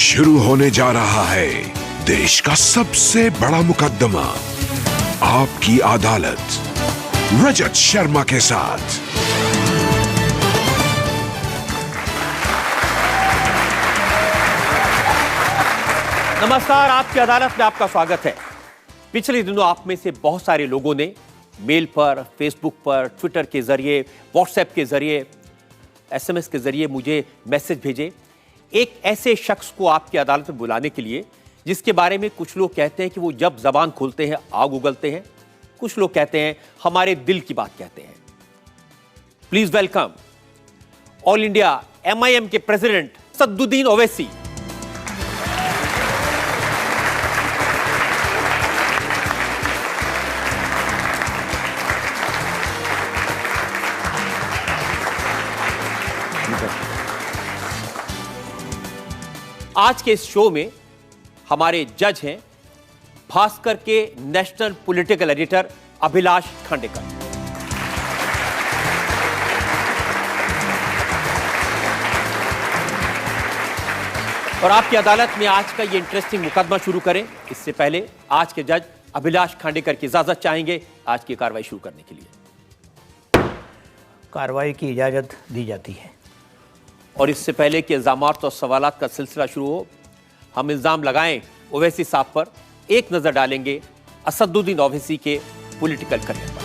शुरू होने जा रहा है देश का सबसे बड़ा मुकदमा, आपकी अदालत, रजत शर्मा के साथ। नमस्कार, आपकी अदालत में आपका स्वागत है। पिछले दिनों आप में से बहुत सारे लोगों ने मेल पर, फेसबुक पर, ट्विटर के जरिए, व्हाट्सएप के जरिए, एसएमएस के जरिए मुझे मैसेज भेजे एक ऐसे शख्स को आपकी अदालत में बुलाने के लिए जिसके बारे में कुछ लोग कहते हैं कि वो जब जबान खोलते हैं आग उगलते हैं, कुछ लोग कहते हैं हमारे दिल की बात कहते हैं। Please welcome all India MIM के प्रेसिडेंट असदुद्दीन ओवैसी। आज के इस शो में हमारे जज हैं भास्कर के national political editor Abhilash Khandekar, और आपकी अदालत में आज का ये इंटरेस्टिंग मुकदमा शुरू करें इससे पहले आज के जज अभिलाष खांडेकर की इजाजत चाहेंगे आज की कार्रवाई शुरू करने के लिए। कार्रवाई की इजाजत दी जाती है। और इससे पहले कि इल्जामात और सवालात का सिलसिला शुरू हो, हम इल्जाम लगाएं ओवैसी साहब पर, एक नजर डालेंगे असदुद्दीन ओवैसी के पॉलिटिकल करियर पर।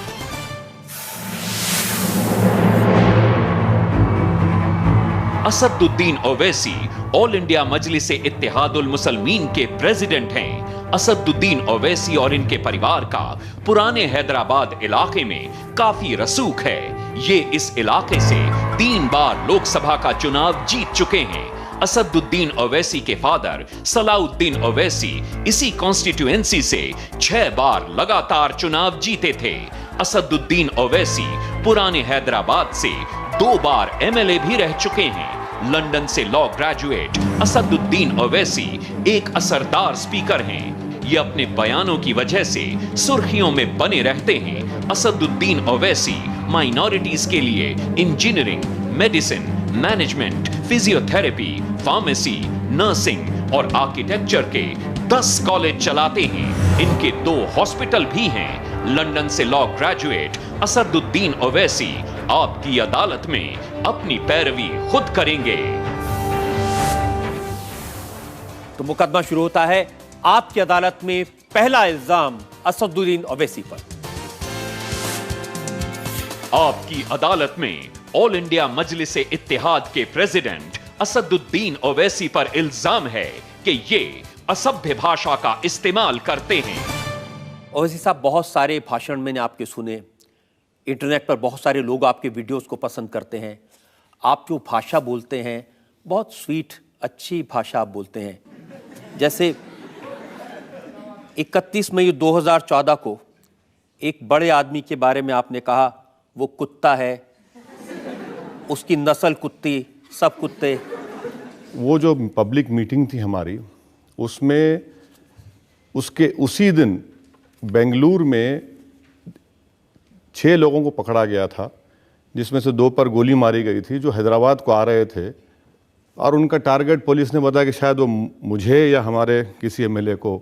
असदुद्दीन ओवैसी ऑल इंडिया मजलिस इत्तेहादुल मुसलमीन के प्रेसिडेंट हैं। असदुद्दीन ओवैसी और इनके परिवार का पुराने हैदराबाद इलाके में काफी रसूख है। ये इस इलाके से 3 बार लोकसभा का चुनाव जीत चुके हैं। असदुद्दीन ओवैसी के फादर सलाउद्दीन ओवैसी इसी कॉन्स्टिट्यूएंसी से 6 बार लगातार चुनाव जीते थे। असदुद्दीन ओवैसी पुराने हैदराबाद से 2 बार MLA भी रह चुके हैं। लंदन से लॉ ग्रेजुएट असदुद्दीन ओवैसी एक असरदार स्पीकर हैं। ये अपने बयानों की वजह से सुर्खियों में बने रहते हैं। असदुद्दीन ओवैसी माइनॉरिटीज के लिए engineering, medicine, management, physiotherapy, pharmacy, nursing और आर्किटेक्चर के 10 कॉलेज चलाते हैं। इनके 2 हॉस्पिटल भी हैं। लंदन से लॉ ग्रेजुएट असदुद्दीन ओवैसी आपकी अदालत में अपनी पैरवी खुद करेंगे। तो मुकदमा शुरू होता है आपकी अदालत में। पहला इल्जाम असदुद्दीन ओवैसी पर। आपकी अदालत में ऑल इंडिया मजलिस इत्तेहाद के प्रेसिडेंट असदुद्दीन ओवैसी पर इल्जाम है कि ये असभ्य भाषा का इस्तेमाल करते हैं। ओवैसी साहब, बहुत सारे भाषण मैंने आपके सुने, इंटरनेट पर बहुत सारे लोग आपके वीडियोस को पसंद करते हैं। आप जो भाषा बोलते हैं बहुत स्वीट, अच्छी भाषा आप बोलते हैं। जैसे 31 मई 2014 को एक बड़े आदमी के बारे में आपने कहा वो कुत्ता है, उसकी नस्ल कुत्ती, सब कुत्ते। वो जो पब्लिक मीटिंग थी हमारी, उसमें उसके उसी दिन बेंगलुरु में 6 लोगों को पकड़ा गया था, जिसमें से 2 पर गोली मारी गई थी, जो हैदराबाद को आ रहे थे। और उनका टारगेट पुलिस ने बताया कि शायद वो मुझे या हमारे किसी MLA को।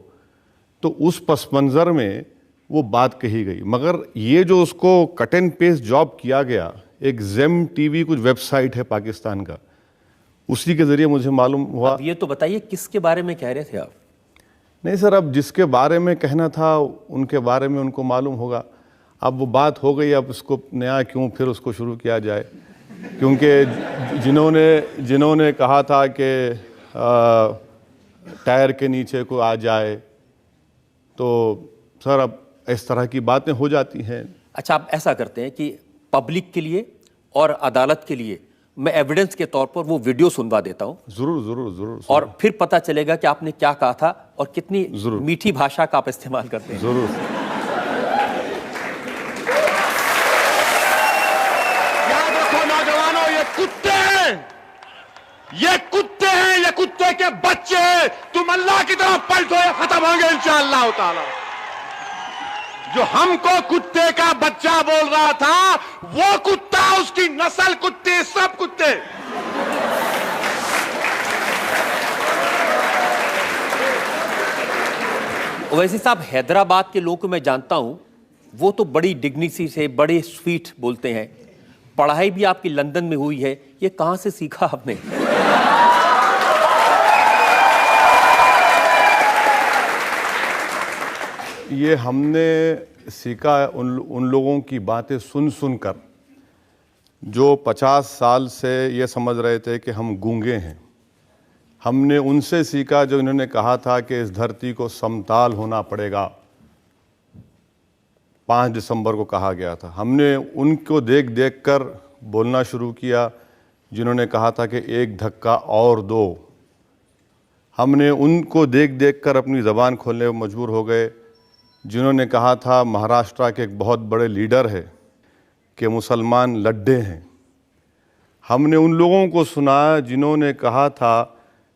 तो उस पस मंज़र में वो बात कही गई। मगर ये जो उसको कट एंड पेस्ट जॉब किया गया, एक ज़ेम TV कुछ वेबसाइट है पाकिस्तान का, उसी के ज़रिए मुझे मालूम हुआ। अब ये तो बताइए किसके बारे में कह रहे थे आप? नहीं सर, अब जिसके बारे में कहना था उनके बारे में उनको मालूम होगा। अब वो बात हो गई, अब उसको नया क्यों फिर उसको शुरू किया जाए? क्योंकि जिन्होंने कहा था कि टायर के नीचे को आ जाए, तो सर अब इस तरह की बातें हो जाती हैं। अच्छा, आप ऐसा करते हैं कि पब्लिक के लिए और अदालत के लिए मैं एविडेंस के तौर पर वो वीडियो सुनवा देता हूं। जरूर जरूर जरूर। और फिर पता चलेगा कि आपने क्या कहा था और कितनी जरूर मीठी भाषा का आप इस्तेमाल करते हैं। जरूर। याद रखो नौजवानों, ये कुत्ते हैं, ये कुत्ते हैं, ये कुत्ते के बच्चे हैं। तुम अल्लाह की तरफ पलटो, ये खत्म होंगे इंशाअल्लाह ताला। जो हमको कुत्ते का बच्चा बोल रहा था, वो कुत्ता, उसकी नस्ल कुत्ते, सब कुत्ते। ओवैसी साहब, हैदराबाद के लोग को मैं जानता हूं, वो तो बड़ी डिग्निटी से, बड़े स्वीट बोलते हैं। पढ़ाई भी आपकी लंदन में हुई है, ये कहां से सीखा आपने? ये हमने सीखा उन लोगों की बातें सुन सुनकर जो 50 साल से ये समझ रहे थे कि हम गूंगे हैं। हमने उनसे सीखा जो इन्होंने कहा था कि इस धरती को समताल होना पड़ेगा। 5 दिसंबर को कहा गया था। हमने उनको देख देख कर बोलना शुरू किया जिन्होंने कहा था कि एक धक्का और दो। हमने उनको देख देख कर अपनी ज़बान खोलने में मजबूर हो गए जिन्होंने कहा था महाराष्ट्र के एक बहुत बड़े लीडर है कि मुसलमान लड्डे हैं। हमने उन लोगों को सुना जिन्होंने कहा था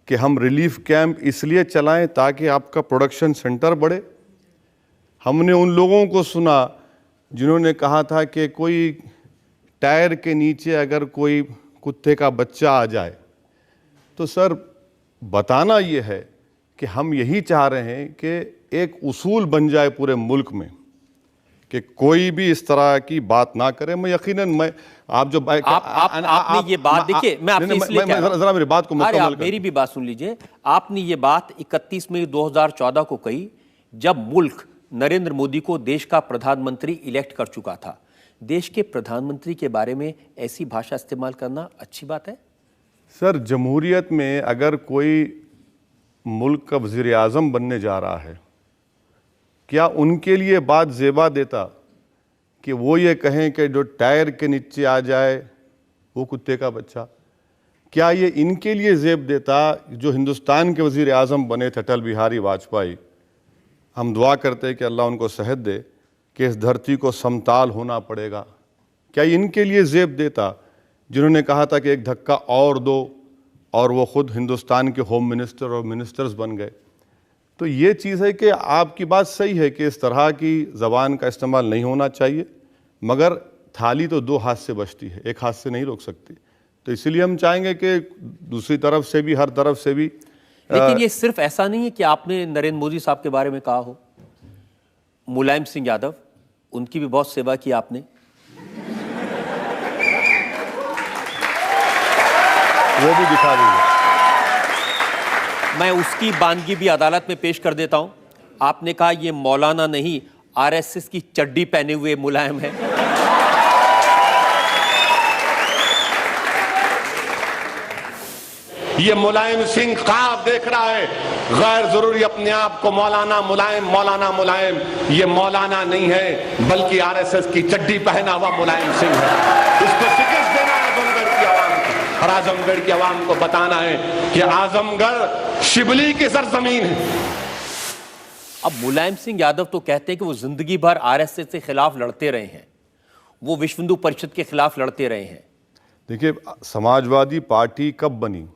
कि हम रिलीफ कैंप इसलिए चलाएं ताकि आपका प्रोडक्शन सेंटर बढ़े। हमने उन लोगों को सुना जिन्होंने कहा था कि कोई टायर के नीचे अगर कोई कुत्ते का बच्चा आ जाए तो सर बताना ये है कि हम यही चाह रहे हैं कि एक उसूल बन जाए पूरे मुल्क में कि कोई भी इस तरह की बात ना करे। मैं यकीनन आप जो आपने ये बात देखिए, मैं आपसे इसलिए कह रहा हूं, जरा मेरी बात को मुकम्मल मेरी भी बात सुन लीजिए। आपने ये बात 31 मई 2014 को कही जब मुल्क नरेंद्र मोदी को देश का प्रधानमंत्री इलेक्ट कर चुका था। देश के प्रधानमंत्री के बारे में ऐसी भाषा इस्तेमाल करना अच्छी बात है? सर, जमहूरियत में अगर कोई मुल्क का वज़ीर आज़म बनने जा रहा है, क्या उनके लिए बात ज़ेबा देता कि वो ये कहें कि जो टायर के नीचे आ जाए वो कुत्ते का बच्चा? क्या ये इनके लिए ज़ेब देता जो हिंदुस्तान के वज़ीर आज़म बने थे अटल बिहारी वाजपेयी? हम दुआ करते हैं कि अल्लाह उनको सेहत दे कि इस धरती को समताल होना पड़ेगा। क्या इनके लिए ज़ेब देता जिन्होंने कहा था कि एक धक्का और दो, और वो ख़ुद हिंदुस्तान के होम मिनिस्टर और मिनिस्टर्स बन गए? तो ये चीज़ है कि आपकी बात सही है कि इस तरह की ज़बान का इस्तेमाल नहीं होना चाहिए, मगर थाली तो 2 हाथ से बचती है, एक हाथ से नहीं रोक सकती। तो इसीलिए हम चाहेंगे कि दूसरी तरफ से भी, हर तरफ से भी। लेकिन ये सिर्फ ऐसा नहीं है कि आपने नरेंद्र मोदी साहब के बारे में कहा हो। मुलायम सिंह यादव, उनकी भी बहुत सेवा की आपने। वो भी दिखा दीजिए। मैं उसकी बानगी भी अदालत में पेश कर देता हूं। आपने कहा ये मौलाना नहीं, आरएसएस की चड्डी पहने हुए मुलायम है। ये मुलायम सिंह ख्वाब देख रहा है, गैर जरूरी अपने आप को मौलाना मुलायम। ये मौलाना नहीं है बल्कि आरएसएस की चड्डी पहना हुआ मुलायम सिंह है। इसको शिकस्त देना है आजमगढ़ की आवाम को, और आजमगढ़ की आवाम को बताना है कि आजमगढ़ शिबली की सरजमीन है। अब मुलायम सिंह यादव तो कहते हैं कि वो जिंदगी भर आरएसएस के खिलाफ लड़ते रहे हैं, वो विश्व हिंदू परिषद के खिलाफ लड़ते रहे हैं। देखिए, समाजवादी पार्टी कब बनी?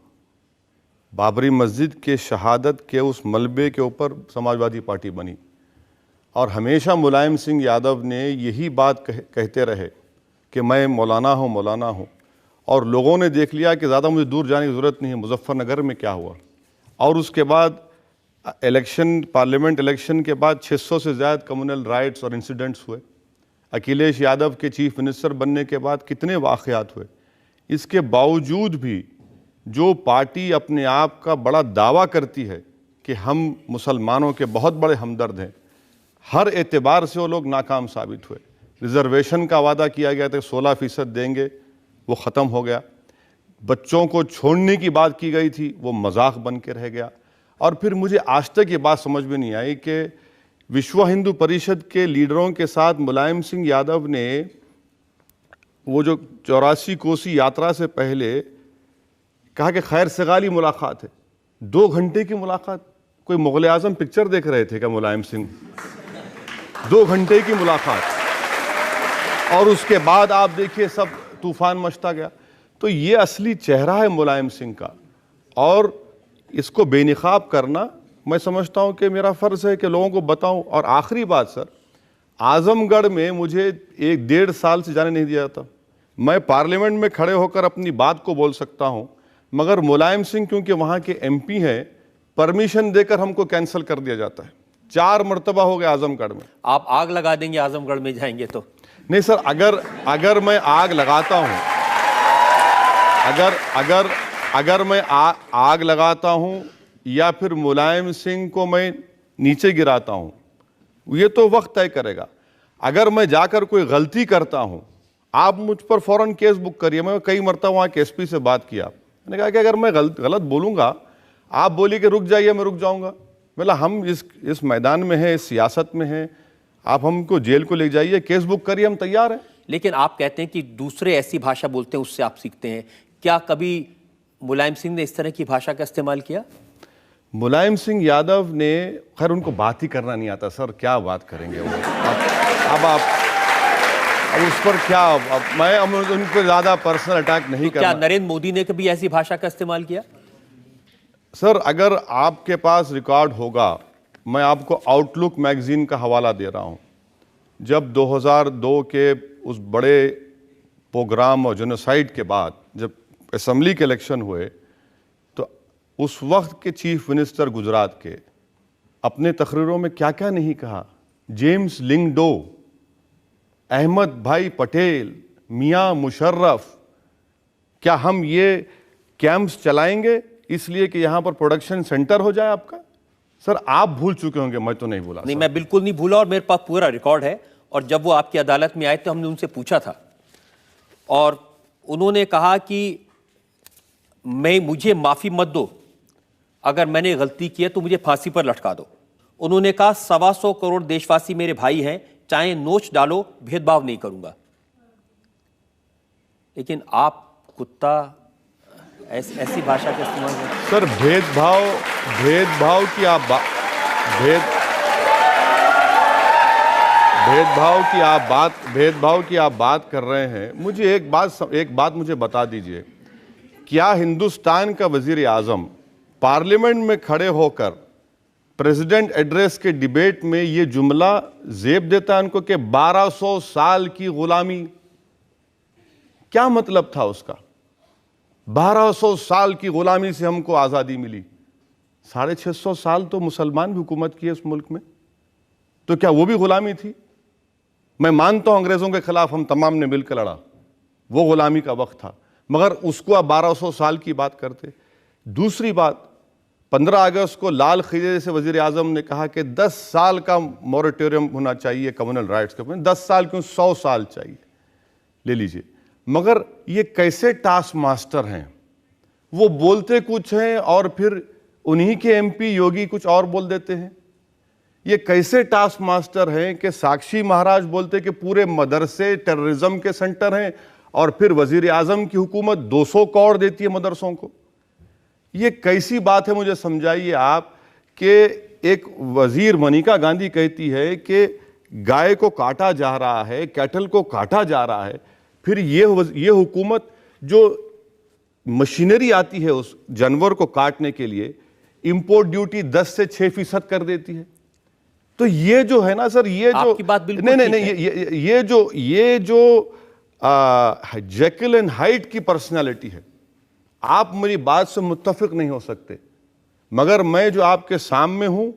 बाबरी मस्जिद के शहादत के उस मलबे के ऊपर समाजवादी पार्टी बनी, और हमेशा मुलायम सिंह यादव ने यही बात कहते रहे कि मैं मौलाना हूँ, और लोगों ने देख लिया कि ज़्यादा मुझे दूर जाने की ज़रूरत नहीं है। मुजफ्फरनगर में क्या हुआ, और उसके बाद इलेक्शन, पार्लियामेंट इलेक्शन के बाद 600 से ज़्यादा कम्युनल राइट्स और इंसिडेंट्स हुए। अखिलेश यादव के चीफ मिनिस्टर बनने के बाद कितने वाक़यात हुए। इसके बावजूद भी जो पार्टी अपने आप का बड़ा दावा करती है कि हम मुसलमानों के बहुत बड़े हमदर्द हैं, हर एतबार से वो लोग नाकाम साबित हुए। रिजर्वेशन का वादा किया गया था 16% देंगे, वो ख़त्म हो गया। बच्चों को छोड़ने की बात की गई थी, वो मजाक बन के रह गया। और फिर मुझे आज तक ये बात समझ में नहीं आई कि विश्व हिंदू परिषद के लीडरों के साथ मुलायम सिंह यादव ने वो जो 84 कोसी यात्रा से पहले कहा कि खैर सगाली मुलाकात है। 2 घंटे की मुलाकात, कोई मुग़ल आज़म पिक्चर देख रहे थे क्या मुलायम सिंह? 2 घंटे की मुलाकात, और उसके बाद आप देखिए सब तूफान मचता गया। तो ये असली चेहरा है मुलायम सिंह का, और इसको बेनकाब करना मैं समझता हूँ कि मेरा फ़र्ज़ है कि लोगों को बताऊँ। और आखिरी बात सर, आज़मगढ़ में मुझे 1-1.5 साल से जाने नहीं दिया जाता। मैं पार्लियामेंट में खड़े होकर अपनी बात को बोल सकता हूँ, मगर मुलायम सिंह क्योंकि वहाँ के MP हैं, परमिशन देकर हमको कैंसिल कर दिया जाता है। 4 मरतबा हो गया आजमगढ़ में। आप आग लगा देंगे आजमगढ़ में जाएंगे तो? नहीं सर, अगर मैं आग लगाता हूं, अगर मैं आग लगाता हूं या फिर मुलायम सिंह को मैं नीचे गिराता हूं, ये तो वक्त तय करेगा। अगर मैं जाकर कोई गलती करता हूं, आप मुझ पर फौरन केस बुक करिए। मैं कई मरतबा वहाँ के एसपी से बात किया, मैंने कहा कि अगर मैं गलत बोलूँगा, आप बोलिए कि रुक जाइए, मैं रुक जाऊँगा। मतलब हम इस मैदान में हैं, इस सियासत में हैं, आप हमको जेल को ले जाइए, केस बुक करिए, हम तैयार हैं। लेकिन आप कहते हैं कि दूसरे ऐसी भाषा बोलते हैं उससे आप सीखते हैं। क्या कभी मुलायम सिंह ने इस तरह की भाषा का इस्तेमाल किया? मुलायम सिंह यादव ने, खैर उनको बात ही करना नहीं आता सर, क्या बात करेंगे वो। अब उस पर क्या, मैं उन पर ज्यादा पर्सनल अटैक नहीं करना। क्या नरेंद्र मोदी ने कभी ऐसी भाषा का इस्तेमाल किया? सर अगर आपके पास रिकॉर्ड होगा, मैं आपको आउटलुक मैगजीन का हवाला दे रहा हूं। जब 2002 के उस बड़े प्रोग्राम और जेनोसाइड के बाद जब असेंबली के इलेक्शन हुए, तो उस वक्त के चीफ मिनिस्टर गुजरात के अपने तकरीरों में क्या क्या नहीं कहा। जेम्स लिंगडो, अहमद भाई पटेल, मियां मुशर्रफ, क्या हम ये कैंप्स चलाएंगे इसलिए कि यहां पर प्रोडक्शन सेंटर हो जाए आपका? सर आप भूल चुके होंगे, मैं तो नहीं भूला। नहीं, मैं बिल्कुल नहीं भूला और मेरे पास पूरा रिकॉर्ड है। और जब वो आपकी अदालत में आए तो हमने उनसे पूछा था और उन्होंने कहा कि मुझे माफी मत दो, अगर मैंने गलती की है तो मुझे फांसी पर लटका दो। उन्होंने कहा 125 करोड़ देशवासी मेरे भाई हैं, चाहे नोच डालो, भेदभाव नहीं करूंगा। लेकिन आप कुत्ता ऐसी भाषा का इस्तेमाल करते? सर भेदभाव की आप बात कर रहे हैं। मुझे एक बात मुझे बता दीजिए, क्या हिंदुस्तान का वजीर आजम पार्लियामेंट में खड़े होकर प्रेसिडेंट एड्रेस के डिबेट में ये जुमला जेब देता है उनको कि 1200 साल की गुलामी? क्या मतलब था उसका? 1200 साल की गुलामी से हमको आजादी मिली। 650 साल तो मुसलमान भी हुकूमत की है उस मुल्क में, तो क्या वो भी गुलामी थी? मैं मानता हूं अंग्रेजों के खिलाफ हम तमाम ने मिलकर लड़ा, वो गुलामी का वक्त था, मगर उसको आप 1200 साल की बात करते। दूसरी बात, 15 अगस्त को लाल खिले से वजीर आजम ने कहा कि 10 साल का मॉरेटोरियम होना चाहिए कम्युनल राइट्स के ऊपर। 10 साल क्यों, 100 साल चाहिए, ले लीजिए। मगर ये कैसे टास्क मास्टर हैं, वो बोलते कुछ हैं और फिर उन्हीं के एमपी योगी कुछ और बोल देते हैं। ये कैसे टास्क मास्टर हैं कि साक्षी महाराज बोलते कि पूरे मदरसे टेररिज्म के सेंटर हैं और फिर वजीर आजम की हुकूमत 200 करोड़ देती है मदरसों को। ये कैसी बात है, मुझे समझाइए आप। कि एक वजीर मनिका गांधी कहती है कि गाय को काटा जा रहा है, कैटल को काटा जा रहा है, फिर ये हुकूमत जो मशीनरी आती है उस जानवर को काटने के लिए, इंपोर्ट ड्यूटी 10 से 6% कर देती है। तो ये जो है ना सर, ये जो आपकी बात बिल्कुल नहीं, ये जो जेकिल एंड हाइड की पर्सनालिटी है, आप मेरी बात से मुत्तफिक नहीं हो सकते, मगर मैं जो आपके सामने हूं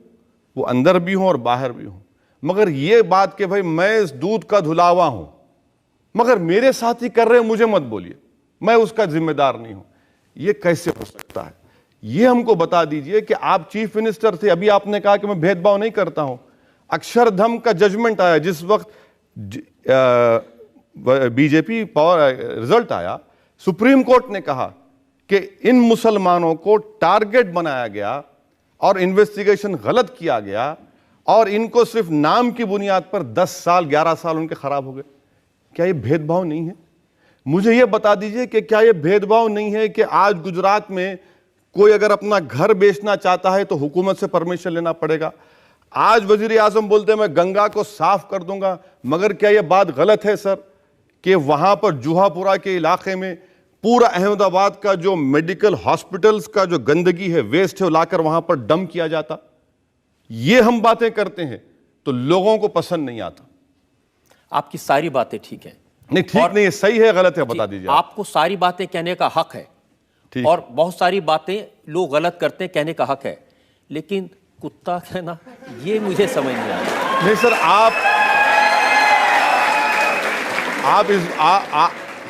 वो अंदर भी हूं और बाहर भी हूं। मगर ये बात कि भाई मैं इस दूध का धुलावा हूं, मगर मेरे साथी कर रहे हैं, मुझे मत बोलिए, मैं उसका जिम्मेदार नहीं हूं, ये कैसे हो सकता है? ये हमको बता दीजिए कि आप चीफ मिनिस्टर थे, अभी आपने कहा कि मैं भेदभाव नहीं करता हूं। अक्षरधाम का जजमेंट आया, जिस वक्त बीजेपी रिजल्ट आया, सुप्रीम कोर्ट ने कहा कि इन मुसलमानों को टारगेट बनाया गया और इन्वेस्टिगेशन गलत किया गया और इनको सिर्फ नाम की बुनियाद पर 10 साल 11 साल उनके खराब हो गए। क्या ये भेदभाव नहीं है? मुझे ये बता दीजिए कि क्या ये भेदभाव नहीं है कि आज गुजरात में कोई अगर अपना घर बेचना चाहता है तो हुकूमत से परमिशन लेना पड़ेगा। आज वजीर आजम बोलते हैं मैं गंगा को साफ कर दूंगा, मगर क्या यह बात गलत है सर कि वहां पर जुहापुरा के इलाके में पूरा अहमदाबाद का जो मेडिकल हॉस्पिटल्स का जो गंदगी है, वेस्ट है, वो लाकर वहां पर डंप किया जाता? ये हम बातें करते हैं तो लोगों को पसंद नहीं आता। आपकी सारी बातें ठीक है। नहीं ठीक नहीं है, सही है गलत है, बता दीजिए। आपको सारी बातें कहने का हक है और बहुत सारी बातें लोग गलत करते हैं, कहने का हक है, लेकिन कुत्ता कहना, ये मुझे समझ नहीं आया। नहीं सर,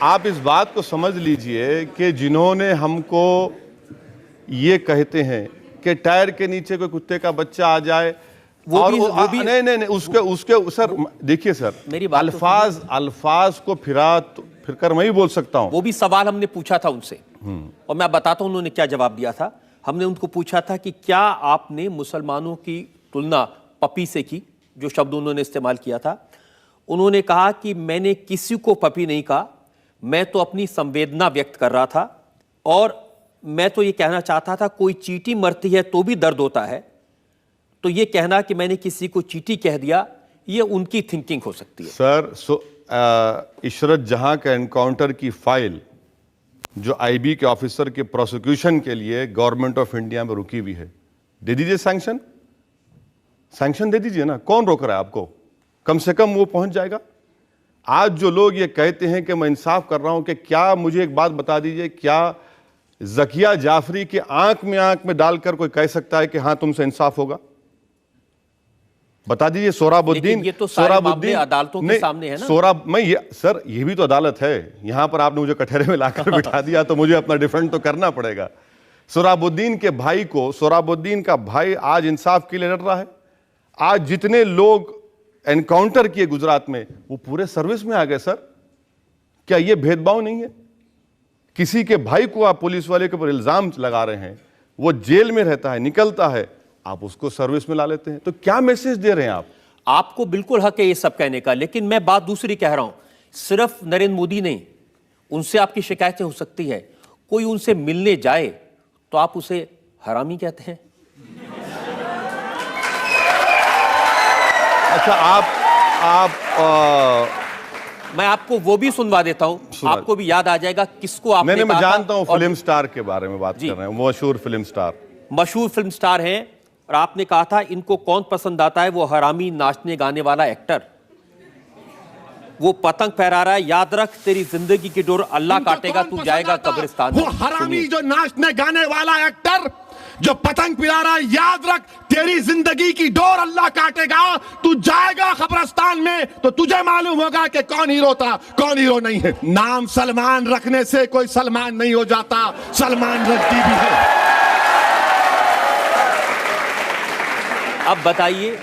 आप इस बात को समझ लीजिए कि जिन्होंने हमको ये कहते हैं कि टायर के नीचे कोई कुत्ते का बच्चा आ जाए, वो भी नहीं उसके सर देखिए सर, मेरी बात अल्फाज को फिर कर मैं ही बोल सकता हूं। वो भी सवाल हमने पूछा था उनसे, और मैं बताता हूं उन्होंने क्या जवाब दिया था। हमने उनको पूछा था कि क्या आपने मुसलमानों की तुलना पपी से की, जो शब्द उन्होंने इस्तेमाल किया था। उन्होंने कहा कि मैंने किसी को पपी नहीं कहा, मैं तो अपनी संवेदना व्यक्त कर रहा था, और मैं तो ये कहना चाहता था कोई चींटी मरती है तो भी दर्द होता है, तो ये कहना कि मैंने किसी को चींटी कह दिया, ये उनकी थिंकिंग हो सकती है। सर, इशरत जहां का एनकाउंटर की फाइल जो आईबी के ऑफिसर के प्रोसिक्यूशन के लिए गवर्नमेंट ऑफ इंडिया में रुकी हुई है, दे दीजिए सैंक्शन दे दीजिए ना, कौन रोक रहा है आपको? कम से कम वो पहुंच जाएगा। आज जो लोग ये कहते हैं कि मैं इंसाफ कर रहा हूं, कि क्या मुझे एक बात बता दीजिए, क्या ज़किया जाफरी के आंख में डालकर कोई कह सकता है कि हां तुमसे इंसाफ होगा? बता दीजिए। सोहराबुद्दीन, ये तो सारे मामले अदालतों के सामने है ना। सर ये भी तो अदालत है। यहां पर आपने मुझे कटहरे में लाकर बिठा दिया तो मुझे अपना डिफेंड तो करना पड़ेगा। सोहराबुद्दीन के भाई को, सोहराबुद्दीन का भाई आज इंसाफ के लिए लड़ रहा है। आज जितने लोग एनकाउंटर किए गुजरात में, वो पूरे सर्विस में आ गए। सर क्या ये भेदभाव नहीं है? किसी के भाई को आप पुलिस वाले के ऊपर इल्जाम लगा रहे हैं, वो जेल में रहता है, निकलता है, आप उसको सर्विस में ला लेते हैं, तो क्या मैसेज दे रहे हैं आप? आपको बिल्कुल हक है ये सब कहने का, लेकिन मैं बात दूसरी कह रहा हूं। सिर्फ नरेंद्र मोदी नहीं, उनसे आपकी शिकायतें हो सकती है। कोई उनसे मिलने जाए तो आप उसे हरामी कहते हैं। अच्छा, मैं आपको वो भी सुनवा देता हूं, आपको भी याद आ जाएगा किसको आपने मैं कहा जानता हूं। था। फिल्म स्टार के बारे में बात कर रहे हैं, मशहूर फिल्म स्टार हैं, और आपने कहा था इनको कौन पसंद आता है? वो हरामी नाचने गाने वाला एक्टर, वो पतंग फहरा रहा है, याद रख तेरी जिंदगी की डोर अल्लाह काटेगा, तू जाएगा कब्रिस्तान। वो हरामी जो नाचने गाने वाला एक्टर जो पतंग पिला रहा है, याद रख तेरी जिंदगी की डोर अल्लाह काटेगा, तू जाएगा कब्रिस्तान में, तो तुझे मालूम होगा कि कौन हीरो था, कौन हीरो नहीं है। नाम सलमान रखने से कोई सलमान नहीं हो जाता, सलमान रद्दी भी है। अब बताइए,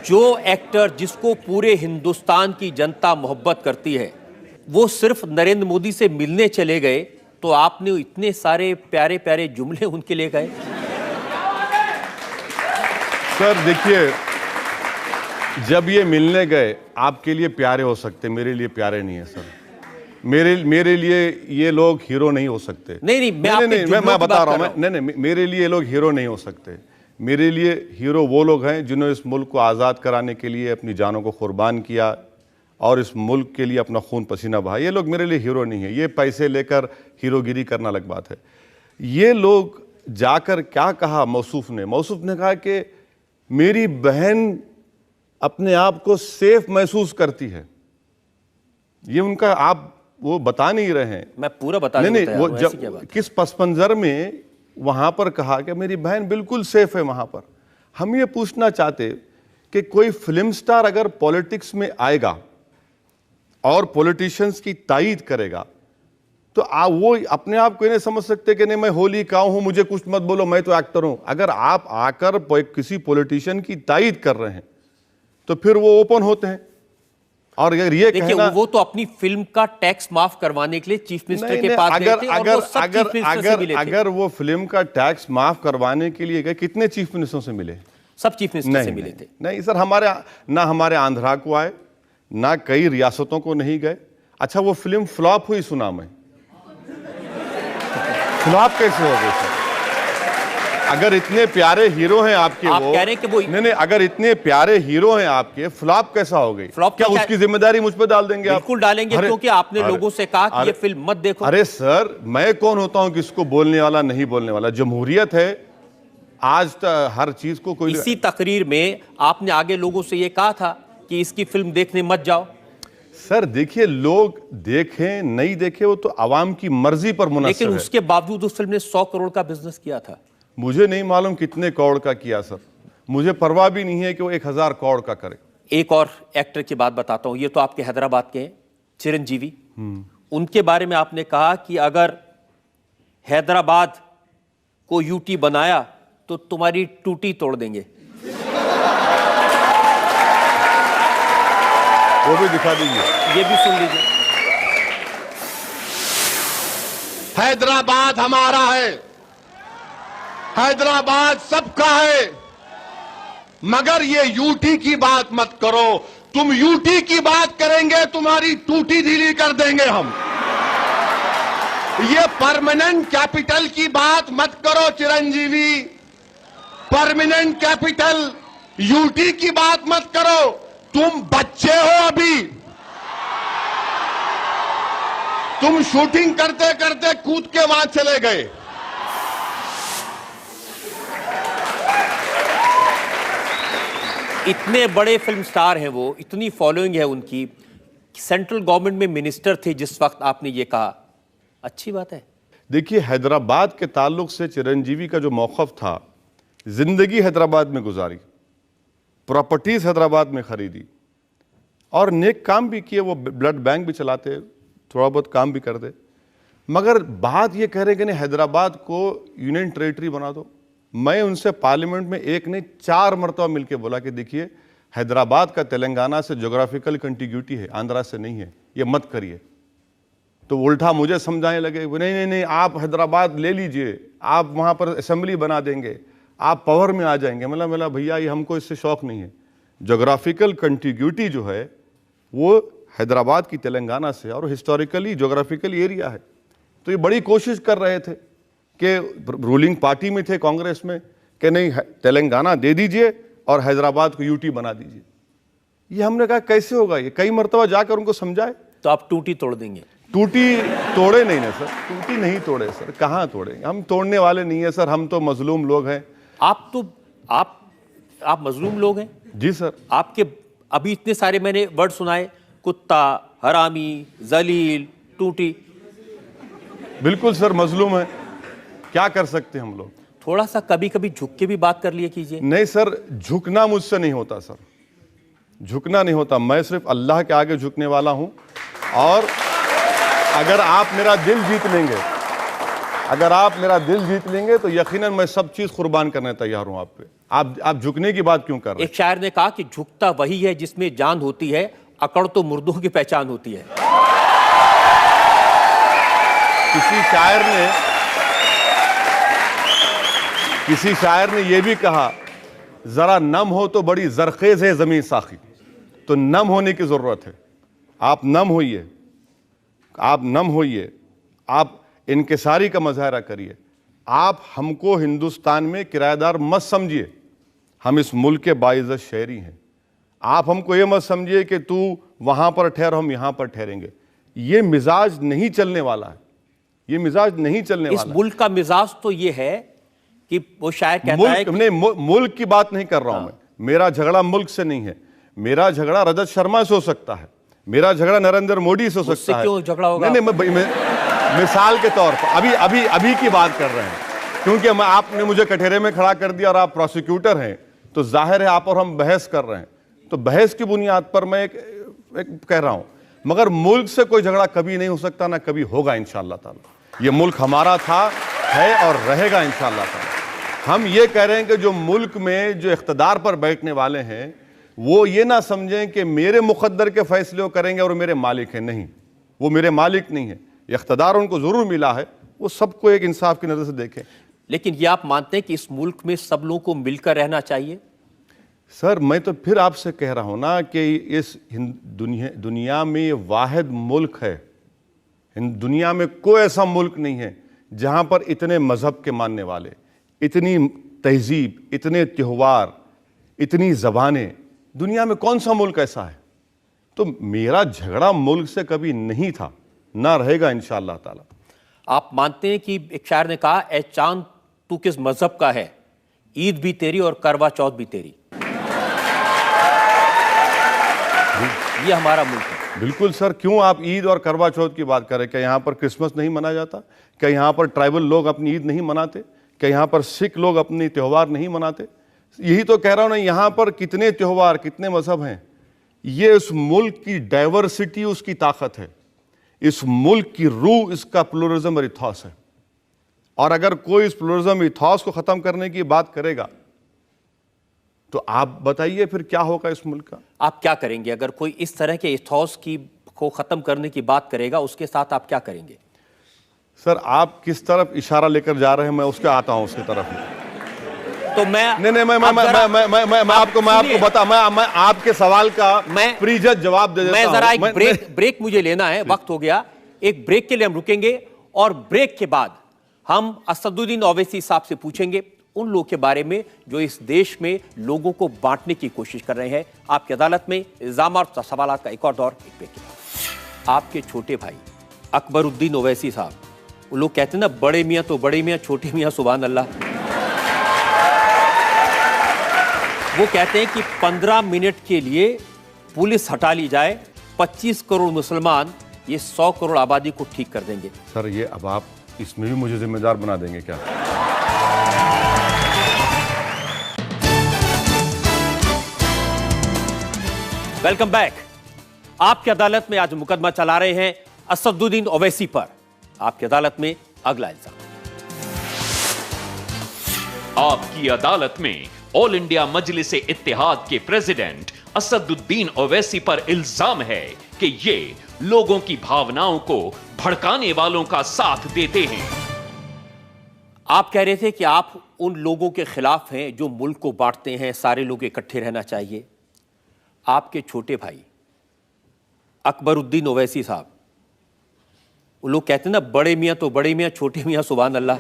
जो एक्टर जिसको पूरे हिंदुस्तान की जनता मोहब्बत करती है, वो सिर्फ नरेंद्र मोदी से मिलने चले गए, तो आपने इतने सारे प्यारे प्यारे जुमले उनके लिए गए। सर देखिए, जब ये मिलने गए, आपके लिए प्यारे हो सकते, मेरे लिए प्यारे नहीं है सर। मेरे लिए ये लोग हीरो नहीं हो सकते। नहीं, मैं बता रहा हूं, नहीं, मेरे लिए ये लोग हीरो नहीं हो सकते। मेरे लिए हीरो वो लोग हैं जिन्होंने इस मुल्क को आज़ाद कराने के लिए अपनी जानों को कुर्बान किया और इस मुल्क के लिए अपना खून पसीना बहाया। ये लोग मेरे लिए हीरो नहीं है। ये पैसे लेकर हीरोगिरी करना अलग बात है। ये लोग जाकर क्या कहा मौसूफ ने कहा कि मेरी बहन अपने आप को सेफ महसूस करती है। ये उनका, आप वो बता नहीं रहे हैं। मैं पूरा बता नहीं, वो जब किस पस मंजर में वहां पर कहा कि मेरी बहन बिल्कुल सेफ है वहां पर। हम ये पूछना चाहते कि कोई फिल्म स्टार अगर पॉलिटिक्स में आएगा और पॉलिटिशियंस की तायीद करेगा, तो वो अपने आप को नहीं समझ सकते कि नहीं मैं होली का हूं, मुझे कुछ मत बोलो, मैं तो एक्टर हूं। अगर आप आकर किसी पॉलिटिशियन की तायीद कर रहे हैं तो फिर वो ओपन होते हैं। और अगर ये देखिए, वो तो अपनी फिल्म का टैक्स माफ करवाने के लिए चीफ मिनिस्टर के पास गए थे, और वो सब चीफ मिनिस्टर से मिले थे। अगर वो फिल्म का टैक्स माफ करवाने के लिए गए, कितने चीफ मिनिस्टरों से मिले? सब चीफ मिनिस्टर से मिले थे। नहीं सर, हमारे आंध्रा को आए, ना कई रियासतों को नहीं गए। अच्छा, वो फिल्म फ्लॉप हुई, सुना मैं। फ्लॉप कैसे हो गई सर? अगर इतने प्यारे हीरो हैं आपके, आप कह रहे हैं कि वो नहीं, अगर इतने प्यारे हीरो हैं आपके, फ्लॉप कैसा हो गई? फ्लॉप क्या उसकी जिम्मेदारी मुझ पर डाल देंगे आप? बिल्कुल डालेंगे, क्योंकि आपने लोगों से कहा कि ये फिल्म मत देखो। अरे सर, मैं कौन होता हूं किसको बोलने वाला, नहीं बोलने वाला? जमहूरियत है, आज हर चीज को कोई। इसी तकरीर में आपने आगे लोगों से ये कहा था कि इसकी फिल्म देखने मत जाओ। सर देखिए, लोग देखें नहीं देखें वो तो आवाम की मर्जी पर मुनहसर है। लेकिन उसके बावजूद उस फिल्म ने 100 करोड़ का बिजनेस किया था। मुझे नहीं मालूम कितने करोड़ का किया सर, मुझे परवाह भी नहीं है कि वो 1000 करोड़ का करे। एक और एक्टर की बात बताता हूं, ये तो आपके हैदराबाद के हैं, चिरंजीवी। उनके बारे में आपने कहा कि अगर हैदराबाद को यूटी बनाया तो तुम्हारी टूटी तोड़ देंगे। वो भी दिखा दीजिए, ये भी सुन लीजिए। हैदराबाद हमारा है, हैदराबाद सबका है, मगर ये यूटी की बात मत करो। तुम यूटी की बात करेंगे तुम्हारी टूटी ढीली कर देंगे हम। ये परमानेंट कैपिटल की बात मत करो चिरंजीवी, परमानेंट कैपिटल यूटी की बात मत करो। तुम बच्चे हो अभी, तुम शूटिंग करते करते कूद के वहां चले गए। इतने बड़े फिल्म स्टार हैं वो, इतनी फॉलोइंग है उनकी, सेंट्रल गवर्नमेंट में मिनिस्टर थे जिस वक्त आपने ये कहा, अच्छी बात है। देखिए हैदराबाद के ताल्लुक से चिरंजीवी का जो मौक़िफ़ था, जिंदगी हैदराबाद में गुजारी, प्रॉपर्टीज हैदराबाद में खरीदी और नेक काम भी किए। वो ब्लड बैंक भी चलाते, थोड़ा बहुत काम भी कर दे, मगर बात ये कह रहे कि नहीं हैदराबाद को यूनियन टेरिटरी बना दो। मैं उनसे पार्लियामेंट में एक नहीं 4 मरतबा मिलकर बोला कि देखिए हैदराबाद का तेलंगाना से जोग्राफिकल कंटिग्यूटी है, आंध्रा से नहीं है, ये मत करिए। तो उल्टा मुझे समझाने लगे, नहीं नहीं नहीं आप हैदराबाद ले लीजिए, आप वहाँ पर असेंबली बना देंगे, आप पावर में आ जाएंगे। मतलब भैया ये हमको इससे शौक नहीं है। जोग्राफिकल कंटिग्यूटी जो है वो हैदराबाद की तेलंगाना से और हिस्टोरिकली जोग्राफिकल एरिया है। तो ये बड़ी कोशिश कर रहे थे कि रूलिंग पार्टी में थे कांग्रेस में कि नहीं तेलंगाना दे दीजिए और हैदराबाद को यूटी बना दीजिए। ये हमने कहा कैसे होगा, ये कई मरतबा जाकर उनको समझाए। तो आप टूटी तोड़ देंगे? टूटी तोड़े नहीं ना सर, टूटी नहीं तोड़े सर, कहाँ तोड़े, हम तोड़ने वाले नहीं है सर, हम तो मजलूम लोग हैं। आप मजलूम लोग हैं? जी सर। आपके अभी इतने सारे मैंने वर्ड सुनाए, कुत्ता, हरामी, जलील, टूटी। बिल्कुल सर मजलूम है, क्या कर सकते हैं हम लोग। थोड़ा सा कभी कभी झुक के भी बात कर लिया कीजिए। नहीं सर, झुकना मुझसे नहीं होता सर, झुकना नहीं होता। मैं सिर्फ अल्लाह के आगे झुकने वाला हूं। और अगर आप मेरा दिल जीत लेंगे, अगर आप मेरा दिल जीत लेंगे तो यकीनन मैं सब चीज कुर्बान करने तैयार हूं आप पे। आप झुकने की बात क्यों कर रहे हैं? एक शायर ने कहा कि झुकता वही है जिसमें जान होती है, अकड़ तो मुर्दों की पहचान होती है। किसी शायर ने यह भी कहा, जरा नम हो तो बड़ी जरखेज है जमीन साखी। तो नम होने की जरूरत है, आप नम होइए, आप नम होइए, आप इनकिसारी का मुजाहरा करिए। आप हमको हिंदुस्तान में किराएदार मत समझिए, हम इस मुल्क के बाइज़्ज़त शहरी हैं। आप हमको ये मत समझिए कि तू वहां पर ठहर, हम यहां पर ठहरेंगे। ये मिजाज नहीं चलने वाला है, ये मिजाज नहीं चलने वाला। इस मुल्क का मिजाज तो ये है कि वो शायर कहता है कि नहीं, मुल्क की बात नहीं कर रहा हूं मैं। मेरा झगड़ा मुल्क से नहीं है, मेरा झगड़ा रजत शर्मा से हो सकता है, मेरा झगड़ा नरेंद्र मोदी से हो सकता है। क्यों झगड़ा होगा? नहीं, मिसाल के तौर पर अभी की बात कर रहे हैं, क्योंकि आपने मुझे कटहरे में खड़ा कर दिया और आप प्रोसिक्यूटर हैं, तो जाहिर है आप और हम बहस कर रहे हैं। तो बहस की बुनियाद पर मैं एक कह रहा हूं, मगर मुल्क से कोई झगड़ा कभी नहीं हो सकता, ना कभी होगा इंशाअल्लाह ताला। ये मुल्क हमारा था, है और रहेगा इंशाअल्लाह ताला। हम ये कह रहे हैं कि जो मुल्क में जो इख्तिदार पर बैठने वाले हैं वो ये ना समझें कि मेरे मुकद्दर के फैसले वो करेंगे और मेरे मालिक हैं। नहीं, वो मेरे मालिक नहीं है, इख्तिदार उनको जरूर मिला है, वो सबको एक इंसाफ की नजर से देखें। लेकिन ये आप मानते हैं कि इस मुल्क में सब लोगों को मिलकर रहना चाहिए? सर मैं तो फिर आपसे कह रहा हूं ना कि इस दुनिया में ये वाहिद मुल्क है, दुनिया में कोई ऐसा मुल्क नहीं है जहां पर इतने मजहब के मानने वाले, इतनी तहजीब, इतने त्योहार, इतनी ज़बानें, दुनिया में कौन सा मुल्क ऐसा है। तो मेरा झगड़ा मुल्क से कभी नहीं था, ना रहेगा इंशाअल्लाह ताला। आप मानते हैं कि एक शायर ने कहा, ए चांद तू किस मजहब का है, ईद भी तेरी और करवा चौथ भी तेरी। ये हमारा मुल्क है। बिल्कुल सर, क्यों आप ईद और करवा चौथ की बात करें? क्या यहाँ पर क्रिसमस नहीं मनाया जाता? क्या यहाँ पर ट्राइबल लोग अपनी ईद नहीं मनाते? कि यहाँ पर सिख लोग अपनी त्यौहार नहीं मनाते? यही तो कह रहा हूं ना, यहाँ पर कितने त्यौहार, कितने मजहब हैं। ये इस मुल्क की डाइवर्सिटी उसकी ताकत है, इस मुल्क की रूह इसका प्लुरलिज्म और इथॉस है। और अगर कोई इस प्लुरलिज्म इथॉस को खत्म करने की बात करेगा तो आप बताइए फिर क्या होगा इस मुल्क का? आप क्या करेंगे अगर कोई इस तरह के इथॉस को खत्म करने की बात करेगा? उसके साथ आप क्या करेंगे? सर, आप किस तरफ इशारा लेकर जा रहे हैं, मैं उसके आता हूं उसकी तरफ। तो मैं मैं आपको बता, मैं आपके सवाल का प्रीजत जवाब दे देता हूं। मैं जरा एक ब्रेक मुझे लेना है, वक्त हो गया। एक ब्रेक के लिए हम रुकेंगे और ब्रेक के बाद हम असदुद्दीन ओवैसी साहब से पूछेंगे उन लोगों के बारे में जो इस देश में लोगों को बांटने की कोशिश कर रहे हैं। आपकी अदालत में इल्जाम और सवालात का एक और दौर, एक ब्रेक के बाद। आपके छोटे भाई अकबरुद्दीन ओवैसी साहब, वो लोग कहते हैं ना, बड़े मियां तो बड़े मियां, छोटे मियां सुभान अल्लाह। वो कहते हैं कि 15 मिनट के लिए पुलिस हटा ली जाए, 25 करोड़ मुसलमान ये 100 करोड़ आबादी को ठीक कर देंगे। सर, ये अब आप इसमें भी मुझे जिम्मेदार बना देंगे क्या? Welcome back. आपकी अदालत में आज मुकदमा चला रहे हैं असदुद्दीन ओवैसी पर। आपकी अदालत में अगला इल्जाम। आपकी अदालत में ऑल इंडिया मजलिस इत्तेहाद के प्रेसिडेंट असदुद्दीन ओवैसी पर इल्जाम है कि ये लोगों की भावनाओं को भड़काने वालों का साथ देते हैं। आप कह रहे थे कि आप उन लोगों के खिलाफ हैं जो मुल्क को बांटते हैं, सारे लोग इकट्ठे रहना चाहिए। आपके छोटे भाई अकबरुद्दीन ओवैसी साहब, वो लोग कहते हैं ना, बड़े मियां तो बड़े मियां, छोटे मियां सुभान अल्लाह।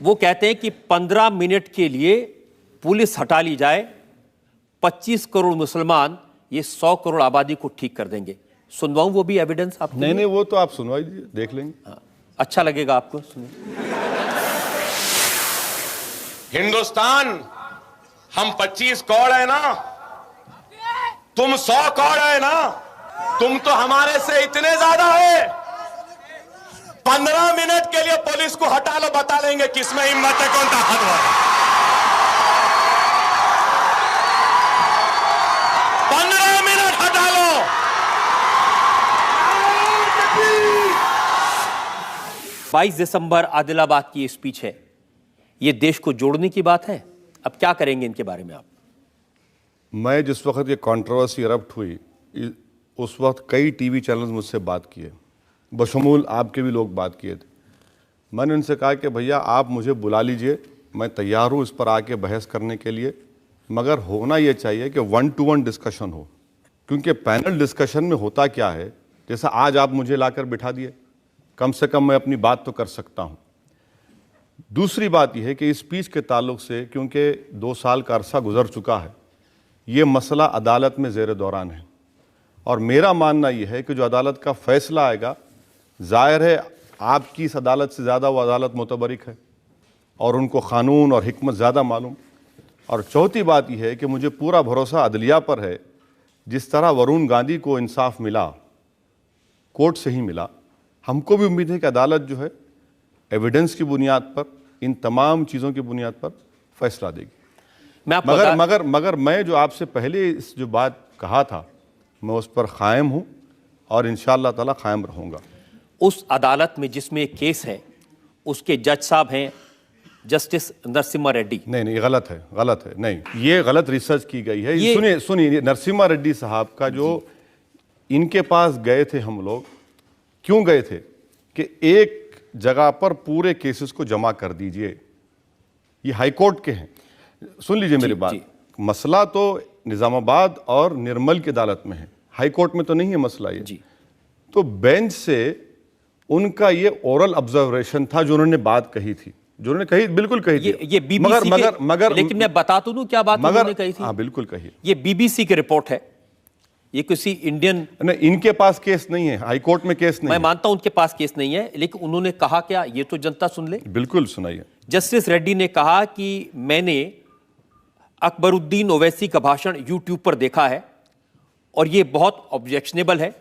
वो कहते हैं कि 15 मिनट के लिए पुलिस हटा ली जाए, 25 करोड़ मुसलमान ये 100 करोड़ आबादी को ठीक कर देंगे। सुनवाऊं वो भी एविडेंस आप? नहीं, वो तो आप सुनवाई दीजिए, देख लेंगे। हाँ, अच्छा लगेगा आपको? सुनिए। हिंदुस्तान, हम 25 करोड़ है ना, तुम 100 करोड़ है ना, तुम तो हमारे से इतने ज्यादा है। 15 मिनट के लिए पुलिस को हटा लो, बता लेंगे किसमें हिम्मत है, कौन ताकतवर है। 15 मिनट हटा लो। 22 दिसंबर आदिलाबाद की स्पीच है, ये देश को जोड़ने की बात है। अब क्या करेंगे इनके बारे में आप? मैं जिस वक्त ये कंट्रोवर्सी इरप्ट हुई, उस वक्त कई टीवी चैनल्स मुझसे बात किए, बशमूल आपके भी लोग बात किए थे। मैंने उनसे कहा कि भैया आप मुझे बुला लीजिए, मैं तैयार हूँ इस पर आके बहस करने के लिए, मगर होना ये चाहिए कि 1-to-1 डिस्कशन हो। क्योंकि पैनल डिस्कशन में होता क्या है, जैसा आज आप मुझे लाकर बिठा दिए, कम से कम मैं अपनी बात तो कर सकता हूँ। दूसरी बात यह है कि इस स्पीच के ताल्लुक से, क्योंकि 2 साल का अरसा गुजर चुका है, ये मसला अदालत में ज़ेर दौरान है। और मेरा मानना यह है कि जो अदालत का फ़ैसला आएगा, ज़ाहिर है आपकी इस अदालत से ज़्यादा वो अदालत मुतबरिक है और उनको क़ानून और हिकमत ज़्यादा मालूम। और चौथी बात यह है कि मुझे पूरा भरोसा अदलिया पर है। जिस तरह वरुण गांधी को इंसाफ मिला, कोर्ट से ही मिला, हमको भी उम्मीद है कि अदालत जो है एविडेंस की बुनियाद पर, इन तमाम चीज़ों की बुनियाद पर फैसला देगी। मगर मैं जो आपसे पहले इस जो बात कहा था, मैं उस पर कायम हूँ और इंशाअल्लाह ताला कायम रहूँगा। उस अदालत में जिसमें एक केस है, उसके जज साहब हैं जस्टिस नरसिम्हा रेड्डी। नहीं, गलत है, नहीं, ये गलत रिसर्च की गई है। सुनिए, नरसिम्हा रेड्डी साहब का जो इनके पास गए थे हम लोग, क्यों गए थे कि एक जगह पर पूरे केसेस को जमा कर दीजिए। ये हाई कोर्ट के हैं, सुन लीजिए मेरी बात। मसला तो निजामाबाद और निर्मल की अदालत में है, हाई कोर्ट में तो नहीं है मसला ये जी। तो बेंच से उनका ये ओरल ऑब्जर्वेशन था, जो उन्होंने बात कही थी, जो उन्होंने कही, बिल्कुल कही थी। ये बीबीसी मगर लेकिन मैं बता तो दूं क्या बात उन्होंने कही थी। हाँ, बिल्कुल कही। ये बीबीसी की रिपोर्ट है, ये किसी इंडियन, नहीं, इनके पास केस नहीं है, हाई कोर्ट में केस नहीं। मैं मानता हूं उनके पास केस नहीं है, लेकिन उन्होंने कहा क्या, ये तो जनता सुन ले। बिल्कुल सुनाइए। जस्टिस रेड्डी ने कहा कि मैंने अकबरुद्दीन ओवैसी का भाषण यूट्यूब पर देखा है और ये बहुत ऑब्जेक्शनेबल है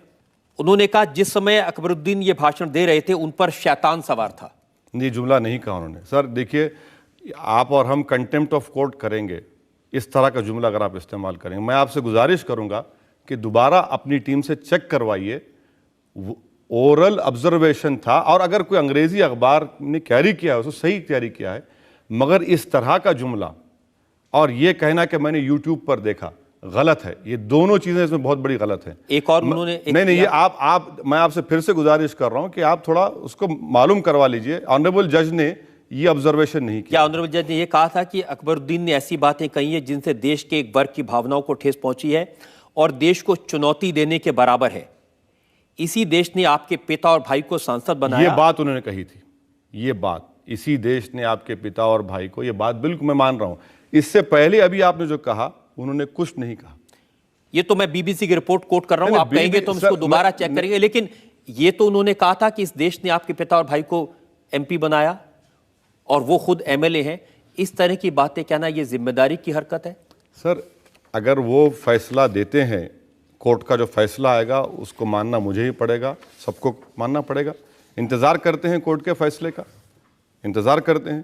उन्होंने कहा जिस समय अकबरुद्दीन ये भाषण दे रहे थे उन पर शैतान सवार था। ये जुमला नहीं कहा उन्होंने। सर देखिए, आप और हम कंटेम्प्ट ऑफ कोर्ट करेंगे इस तरह का जुमला अगर आप इस्तेमाल करेंगे। मैं आपसे गुजारिश करूंगा कि दोबारा अपनी टीम से चेक करवाइए, ओरल ऑब्जर्वेशन था, और अगर कोई अंग्रेजी अखबार ने कैरी किया है उसको सही कैरी किया है, मगर इस तरह का जुमला और ये कहना कि मैंने यूट्यूब पर देखा, गलत है। ये दोनों चीजें इसमें बहुत बड़ी गलत है। एक और उन्होंने नहीं, ये आप मैं आपसे फिर से गुजारिश कर रहा हूं कि आप थोड़ा उसको मालूम करवा लीजिए। ऑनरेबल जज ने ये ऑब्जर्वेशन नहीं किया। क्या ऑनरेबल जज ने ये कहा था कि अकबरुद्दीन ने ऐसी बातें कही है जिनसे देश के एक वर्ग की भावनाओं को ठेस पहुंची है और देश को चुनौती देने के बराबर है? इसी देश ने आपके पिता और भाई को सांसद बनाया। ये बात उन्होंने कही थी, ये बात, इसी देश ने आपके पिता और भाई को, ये बात बिल्कुल मैं मान रहा हूं। इससे पहले अभी आपने जो कहा, उन्होंने कुछ नहीं कहा। ये तो मैं बीबीसी की रिपोर्ट कोट कर रहा हूं, आप कहेंगे तो हम इसको दोबारा चेक करेंगे, लेकिन ये तो उन्होंने कहा था कि इस देश ने आपके पिता और भाई को एमपी बनाया और वो खुद एमएलए हैं। इस तरह की बातें कहना ये जिम्मेदारी की हरकत है? सर अगर वो फैसला देते हैं, कोर्ट का जो फैसला आएगा उसको मानना मुझे ही पड़ेगा, सबको मानना पड़ेगा। इंतजार करते हैं कोर्ट के फैसले का, इंतजार करते हैं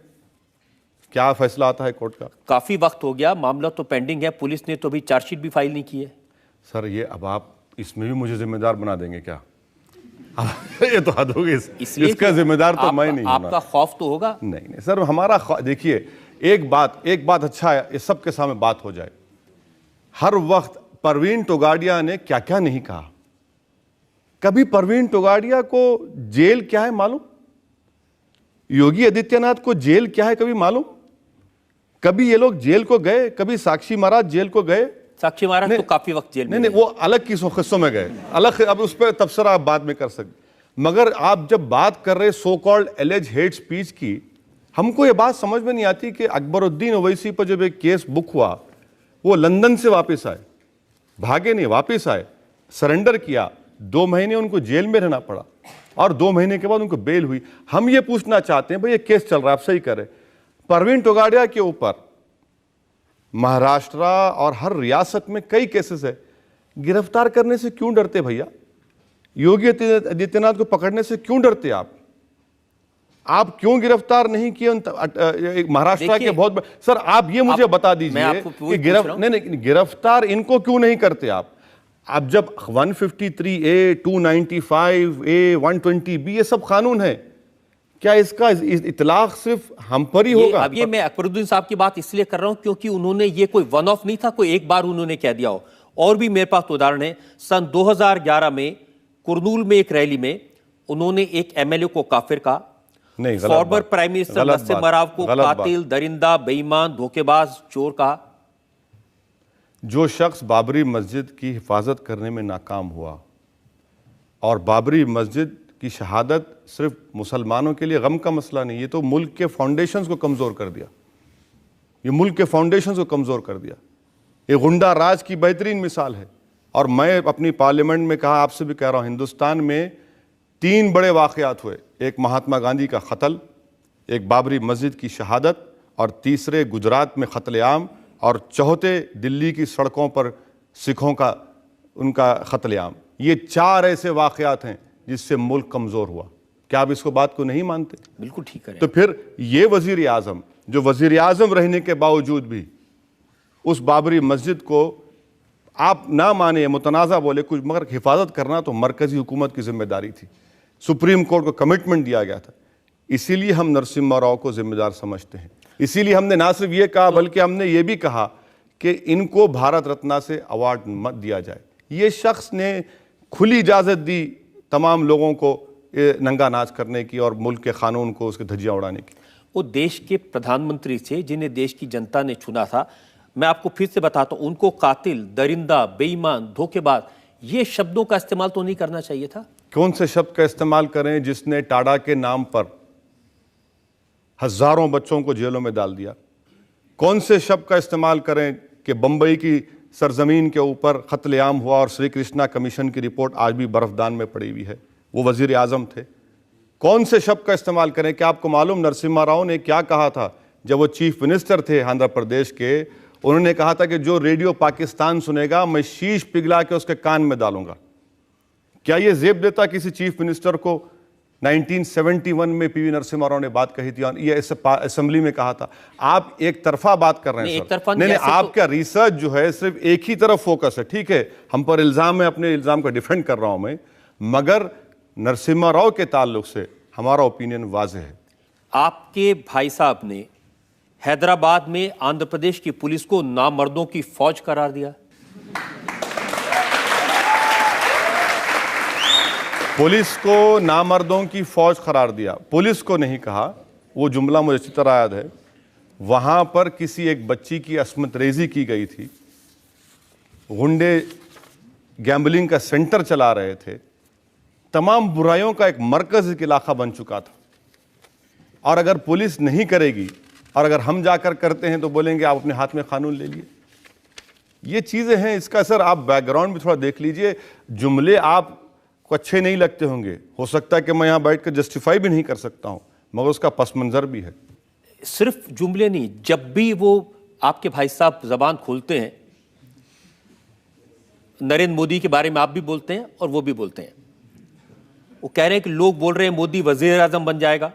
क्या फैसला आता है कोर्ट का। काफी वक्त हो गया, मामला तो पेंडिंग है, पुलिस ने तो अभी चार्जशीट भी फाइल नहीं की है। सर ये अब आप इसमें भी मुझे जिम्मेदार बना देंगे क्या? ये तो हद होगी। इसका जिम्मेदार तो मैं नहीं हूं। आपका खौफ तो होगा? नहीं सर, हमारा देखिए, एक बात अच्छा है, इस सब के सामने बात हो जाए। हर वक्त परवीन तोगाड़िया ने क्या क्या नहीं कहा। कभी परवीन तोगाड़िया को जेल क्या है मालूम? योगी आदित्यनाथ को जेल क्या है कभी मालूम? कभी ये लोग जेल को गए? कभी साक्षी महाराज जेल को गए? साक्षी महाराज तो काफी वक्त जेल में नहीं, वो अलग किस्सों में गए, अलग, अब उस पर तबसरा आप बाद में कर सकते। मगर आप जब बात कर रहे सो कॉल्ड एलिज हेट स्पीच की, हमको ये बात समझ में नहीं आती कि अकबरुद्दीन ओवैसी पर जब एक केस बुक हुआ, वो लंदन से वापस आए, भागे नहीं, वापस आए, सरेंडर किया, 2 महीने उनको जेल में रहना पड़ा और 2 महीने के बाद उनको बेल हुई। हम ये पूछना चाहते हैं, भाई ये केस चल रहा है, आप सही करें, परवीन तोगाड़िया के ऊपर महाराष्ट्र और हर रियासत में कई केसेस है, गिरफ्तार करने से क्यों डरते भैया? योगी आदित्यनाथ को पकड़ने से क्यों डरते आप क्यों गिरफ्तार नहीं किए महाराष्ट्र के बहुत सर, आप ये मुझे बता दीजिए कि गिरफ्तार इनको क्यों नहीं करते आप? जब 153A, 295A, 120B ये सब कानून है, क्या इसका इतलाक सिर्फ हम पर ही होगा? अब ये मैं अकबरुद्दीन साहब की बात इसलिए कर रहा हूं क्योंकि उन्होंने ये कोई वन ऑफ नहीं था, कोई एक बार उन्होंने कह दिया हो। और भी मेरे पास उदाहरण है। सन 2011 में कुरनूल में एक रैली में उन्होंने एक एमएलए को काफिर कहा, फॉर्मर प्राइम मिनिस्टर नसीम मराव को कातिल, दरिंदा, बेईमान, धोखेबाज, चोर कहा। जो शख्स बाबरी मस्जिद की हिफाजत करने में नाकाम हुआ, और बाबरी मस्जिद की शहादत सिर्फ मुसलमानों के लिए गम का मसला नहीं, ये तो मुल्क के फाउंडेशंस को कमज़ोर कर दिया, ये मुल्क के फाउंडेशंस को कमज़ोर कर दिया। ये गुंडा राज की बेहतरीन मिसाल है। और मैं अपनी पार्लियामेंट में कहा, आपसे भी कह रहा हूँ, हिंदुस्तान में 3 बड़े वाक़यात हुए, एक महात्मा गांधी का कत्ल, एक बाबरी मस्जिद की शहादत, और तीसरे गुजरात में कत्लेआम, और चौथे दिल्ली की सड़कों पर सिखों का उनका कत्लेआम। ये 4 ऐसे वाक़यात हैं जिससे मुल्क कमज़ोर हुआ। क्या आप इसको बात को नहीं मानते? बिल्कुल ठीक है। तो फिर ये वज़ीर आज़म, जो वज़ीर आज़म रहने के बावजूद भी उस बाबरी मस्जिद को आप ना माने, मुतनाज़ा बोले कुछ, मगर हिफाजत करना तो मरकज़ी हुकूमत की जिम्मेदारी थी। सुप्रीम कोर्ट को कमिटमेंट दिया गया था। इसीलिए हम नरसिम्हा राव को जिम्मेदार समझते हैं। इसीलिए हमने ना सिर्फ ये कहा, बल्कि हमने ये भी कहा कि इनको भारत रत्न से अवार्ड मत दिया जाए। ये शख्स ने खुली इजाज़त दी तमाम लोगों को नंगा नाच करने की और मुल्क के कानून को उसके धज्जियाँ उड़ाने की। वो देश के प्रधानमंत्री थे जिन्हें देश की जनता ने चुना था। मैं आपको फिर से बताता हूं, उनको कातिल, दरिंदा, बेईमान, धोखेबाज, ये शब्दों का इस्तेमाल तो नहीं करना चाहिए था। कौन से शब्द का इस्तेमाल करें जिसने टाडा के नाम पर हजारों बच्चों को जेलों में डाल दिया? कौन से शब्द का इस्तेमाल करें कि बंबई की सरजमीन के ऊपर कत्लेआम हुआ और श्री कृष्णा कमीशन की रिपोर्ट आज भी बर्फदान में पड़ी हुई है? वो वजीर आजम थे। कौन से शब्द का इस्तेमाल करें? क्या आपको मालूम नरसिम्हा राव ने क्या कहा था जब वो चीफ मिनिस्टर थे आंध्र प्रदेश के? उन्होंने कहा था कि जो रेडियो पाकिस्तान सुनेगा मैं शीश पिघला के उसके कान में डालूंगा। क्या ये जेब देता किसी चीफ मिनिस्टर को? 1971 में पीवी नरसिम्हा राव ने बात कही थी, ये असेंबली में कहा था। आप एक तरफा बात कर रहे हैं सर। नहीं, आपका रिसर्च जो है सिर्फ एक ही तरफ फोकस है। ठीक है, हम पर इल्जाम है, अपने इल्जाम का डिफेंड कर रहा हूं मैं, मगर नरसिम्हा राव के ताल्लुक से हमारा ओपिनियन वाज़ेह है। आपके भाई साहब ने हैदराबाद में आंध्र प्रदेश की पुलिस को नामर्दों की फौज करार दिया। पुलिस को नामर्दों की फौज करार दिया, पुलिस को नहीं कहा। वो जुमला मुझे अच्छी तरह याद है। वहां पर किसी एक बच्ची की अस्मत रेजी की गई थी, गुंडे गैम्बलिंग का सेंटर चला रहे थे, तमाम बुराइयों का एक मरकज एक इलाका बन चुका था। और अगर पुलिस नहीं करेगी और अगर हम जाकर करते हैं तो बोलेंगे आप अपने हाथ में कानून ले लिए। ये चीजें हैं, इसका सर आप बैकग्राउंड भी थोड़ा देख लीजिए। जुमले आपको अच्छे नहीं लगते होंगे, हो सकता है कि मैं यहां बैठकर जस्टिफाई भी नहीं कर सकता हूं, मगर उसका पस मंजर भी है। सिर्फ जुमले नहीं, जब भी वो आपके भाई साहब जबान खोलते हैं, नरेंद्र मोदी के बारे में आप भी बोलते हैं और वो भी बोलते हैं। वो कह रहे हैं कि लोग बोल रहे हैं मोदी वजीर आजम बन जाएगा।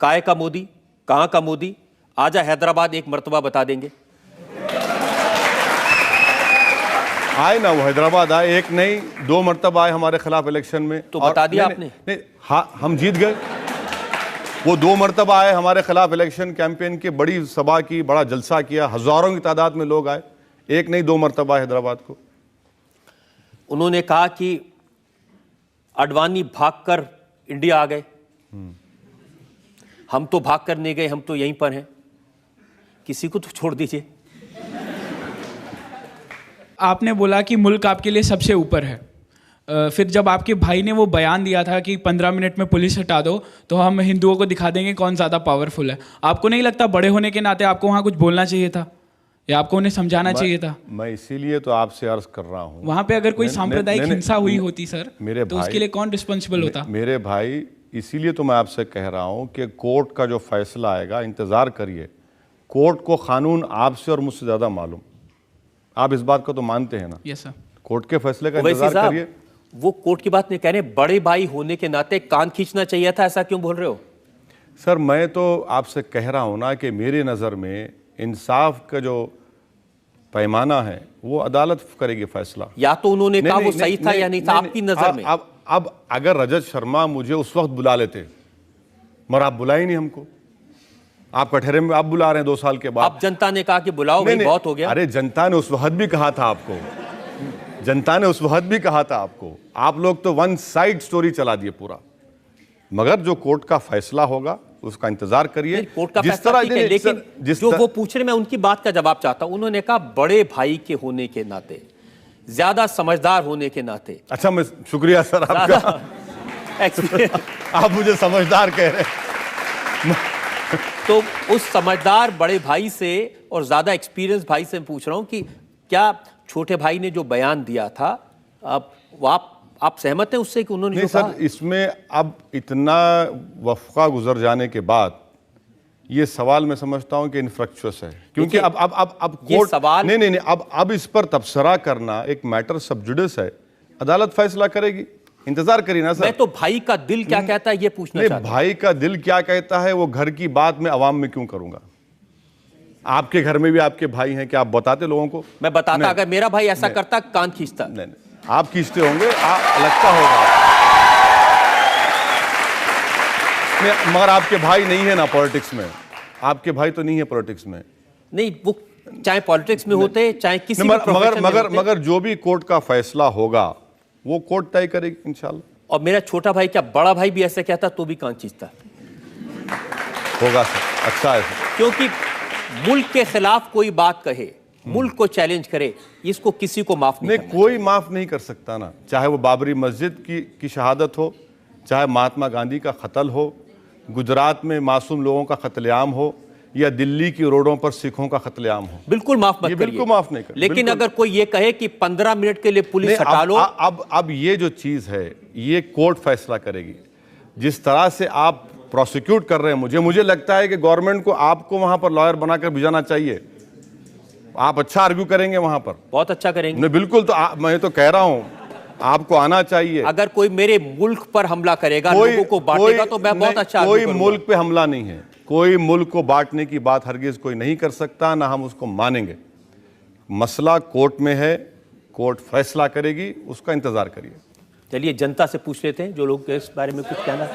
काय का मोदी, कहां का मोदी? आजा हैदराबाद एक मर्तबा बता देंगे। आए ना, वो हैदराबाद आए, एक नहीं 2 मरतबा आए हमारे खिलाफ इलेक्शन में। तो बता दिया आपने? नहीं, हाँ, हम जीत गए। वो 2 मरतबा आए हमारे खिलाफ इलेक्शन कैंपेन के, बड़ी सभा की, बड़ा जलसा किया, हजारों की तादाद में लोग आए। एक नहीं 2 मरतबा हैदराबाद को। उन्होंने कहा कि अडवाणी भागकर इंडिया आ गए। हम तो भागकर नहीं गए, हम तो यहीं पर हैं। किसी को तो छोड़ दीजिए। आपने बोला कि मुल्क आपके लिए सबसे ऊपर है। फिर जब आपके भाई ने वो बयान दिया था कि 15 मिनट में पुलिस हटा दो तो हम हिंदुओं को दिखा देंगे कौन ज़्यादा पावरफुल है, आपको नहीं लगता बड़े होने के नाते आपको वहाँ कुछ बोलना चाहिए था या आपको उन्हें समझाना चाहिए था? मैं इसीलिए तो आपसे अर्ज कर रहा हूँ, वहाँ पे अगर कोई सांप्रदायिक हिंसा हुई होती सर, मेरे तो उसके लिए कौन रिस्पॉन्सिबल होता? मेरे भाई, इसीलिए तो मैं आपसे कह रहा हूँ कि कोर्ट का जो फैसला आएगा इंतज़ार करिए। कोर्ट को कानून आपसे और मुझसे ज़्यादा मालूम। आप इस बात को तो मानते हैं ना? Yes sir. कोर्ट के फैसले का इंतजार करिए। वो कोर्ट की बात नहीं कह रहे, बड़े भाई होने के नाते कान खींचना चाहिए था, ऐसा क्यों बोल रहे हो? सर मैं तो आपसे कह रहा हूं ना कि मेरी नज़र में इंसाफ का जो पैमाना है वो अदालत करेगी फैसला। या तो उन्होंने कहा वो सही था या नहीं था आपकी नजर में? अब अगर रजत शर्मा मुझे उस वक्त बुला लेते, मगर आप बुलाए नहीं हमको, आप कटहरे में आप बुला रहे हैं 2 साल के बाद। अब जनता ने कहा कि बुलाओ भाई, बहुत हो गया। अरे जनता ने उस वक्त भी कहा था आपको, जनता ने उस वक्त भी कहा था आपको। आप लोग तो वन साइड स्टोरी चला दिए पूरा। मगर जो कोर्ट का फैसला होगा उसका इंतजार करिए। कोर्ट का फैसला ठीक है, लेकिन जो वो पूछ रहे, मैं उनकी बात का जवाब चाहता हूं। उन्होंने कहा बड़े भाई के होने के नाते, ज्यादा समझदार होने के नाते। अच्छा, मैं शुक्रिया सर आपका। आप मुझे समझदार कह रहे हैं। तो उस समझदार बड़े भाई से और ज्यादा एक्सपीरियंस भाई से पूछ रहा हूं कि क्या छोटे भाई ने जो बयान दिया था, आप सहमत हैं उससे कि उन्होंने नहीं जो कहा? सर, इसमें अब इतना वफ़ा गुजर जाने के बाद ये सवाल मैं समझता हूं कि इनफ्रक्चुअस है, क्योंकि अब कोर्ट सवाल नहीं, अब इस पर तबसरा करना एक मैटर सब जुडिस है। अदालत फैसला करेगी, इंतजार करिए ना सर। मैं तो भाई का दिल क्या कहता है ये पूछना चाहता हूं। भाई का दिल क्या कहता है वो घर की बात मैं अवाम में क्यों करूंगा? आपके घर में भी आपके भाई हैं, क्या आप बताते लोगों को? मैं बताता, अगर मेरा भाई ऐसा करता कान खींचता। नहीं, आप खींचते होंगे, लगता होगा। मगर आपके भाई नहीं है ना पॉलिटिक्स में, आपके भाई तो नहीं है पॉलिटिक्स में। नहीं, वो चाहे पॉलिटिक्स में होते चाहे किसी भी प्रोफेशन में होते। मगर जो भी कोर्ट का फैसला होगा वो कोर्ट तय करेगी इंशाल्लाह। और मेरा छोटा भाई, क्या बड़ा भाई भी ऐसे कहता तो भी कान खींचता होगा सर। अच्छा है सर, क्योंकि मुल्क के खिलाफ कोई बात कहे, मुल्क को चैलेंज करे, इसको किसी को माफ नहीं करना। कोई माफ नहीं कर सकता ना, चाहे वो बाबरी मस्जिद की शहादत हो, चाहे महात्मा गांधी का कत्ल हो, गुजरात में मासूम लोगों का कत्लेआम हो, या दिल्ली की रोडों पर सिखों का कत्लेआम हो। बिल्कुल माफ मत करिए, बिल्कुल माफ नहीं कर। लेकिन अगर कोई ये कहे कि 15 मिनट के लिए पुलिस हटा लो, अब ये जो चीज है ये कोर्ट फैसला करेगी। जिस तरह से आप प्रोसिक्यूट कर रहे हैं, मुझे लगता है कि गवर्नमेंट को आपको वहां पर लॉयर बनाकर भिजाना चाहिए। आप अच्छा आर्ग्यू करेंगे वहां पर, बहुत अच्छा करेंगे। नहीं बिल्कुल, तो मैं तो कह रहा हूं आपको आना चाहिए। अगर कोई मेरे मुल्क पर हमला करेगा, लोगों को बांटेगा, तो मैं बहुत अच्छा कोई मुल्क पे हमला नहीं है, कोई मुल्क को बांटने की बात हरगिज कोई नहीं कर सकता, ना हम उसको मानेंगे। मसला कोर्ट में है, कोर्ट फैसला करेगी, उसका इंतजार करिए। चलिए जनता से पूछ लेते हैं जो लोग इस बारे में कुछ कहना।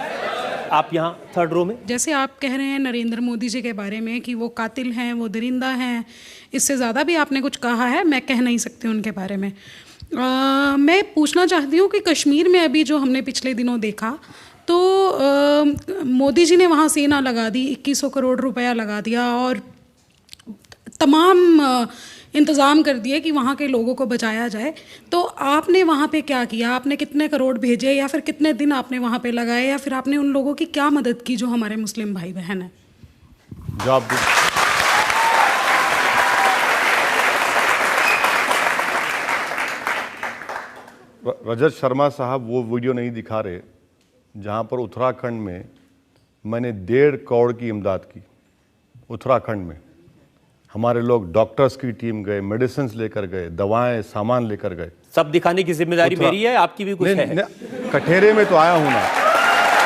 आप यहाँ थर्ड रो में। जैसे आप कह रहे हैं नरेंद्र मोदी जी के बारे में कि वो कातिल हैं, वो दरिंदा हैं, इससे ज़्यादा भी आपने कुछ कहा है, मैं कह नहीं सकती उनके बारे में। मैं पूछना चाहती हूँ कि कश्मीर में अभी जो हमने पिछले दिनों देखा, तो मोदी जी ने वहाँ सेना लगा दी, 2100 करोड़ रुपया लगा दिया और तमाम इंतज़ाम कर दिए कि वहाँ के लोगों को बचाया जाए। तो आपने वहाँ पे क्या किया? आपने कितने करोड़ भेजे, या फिर कितने दिन आपने वहाँ पे लगाए, या फिर आपने उन लोगों की क्या मदद की जो हमारे मुस्लिम भाई बहन हैं? जवाब रजत शर्मा साहब वो वीडियो नहीं दिखा रहे जहाँ पर उत्तराखंड में मैंने 1.5 करोड़ की इमदाद की। उत्तराखंड में हमारे लोग डॉक्टर्स की टीम गए, मेडिसिन लेकर गए, दवाएं सामान लेकर गए। सब दिखाने की जिम्मेदारी मेरी है, आपकी भी कुछ है? कठेरे में तो आया हूं ना,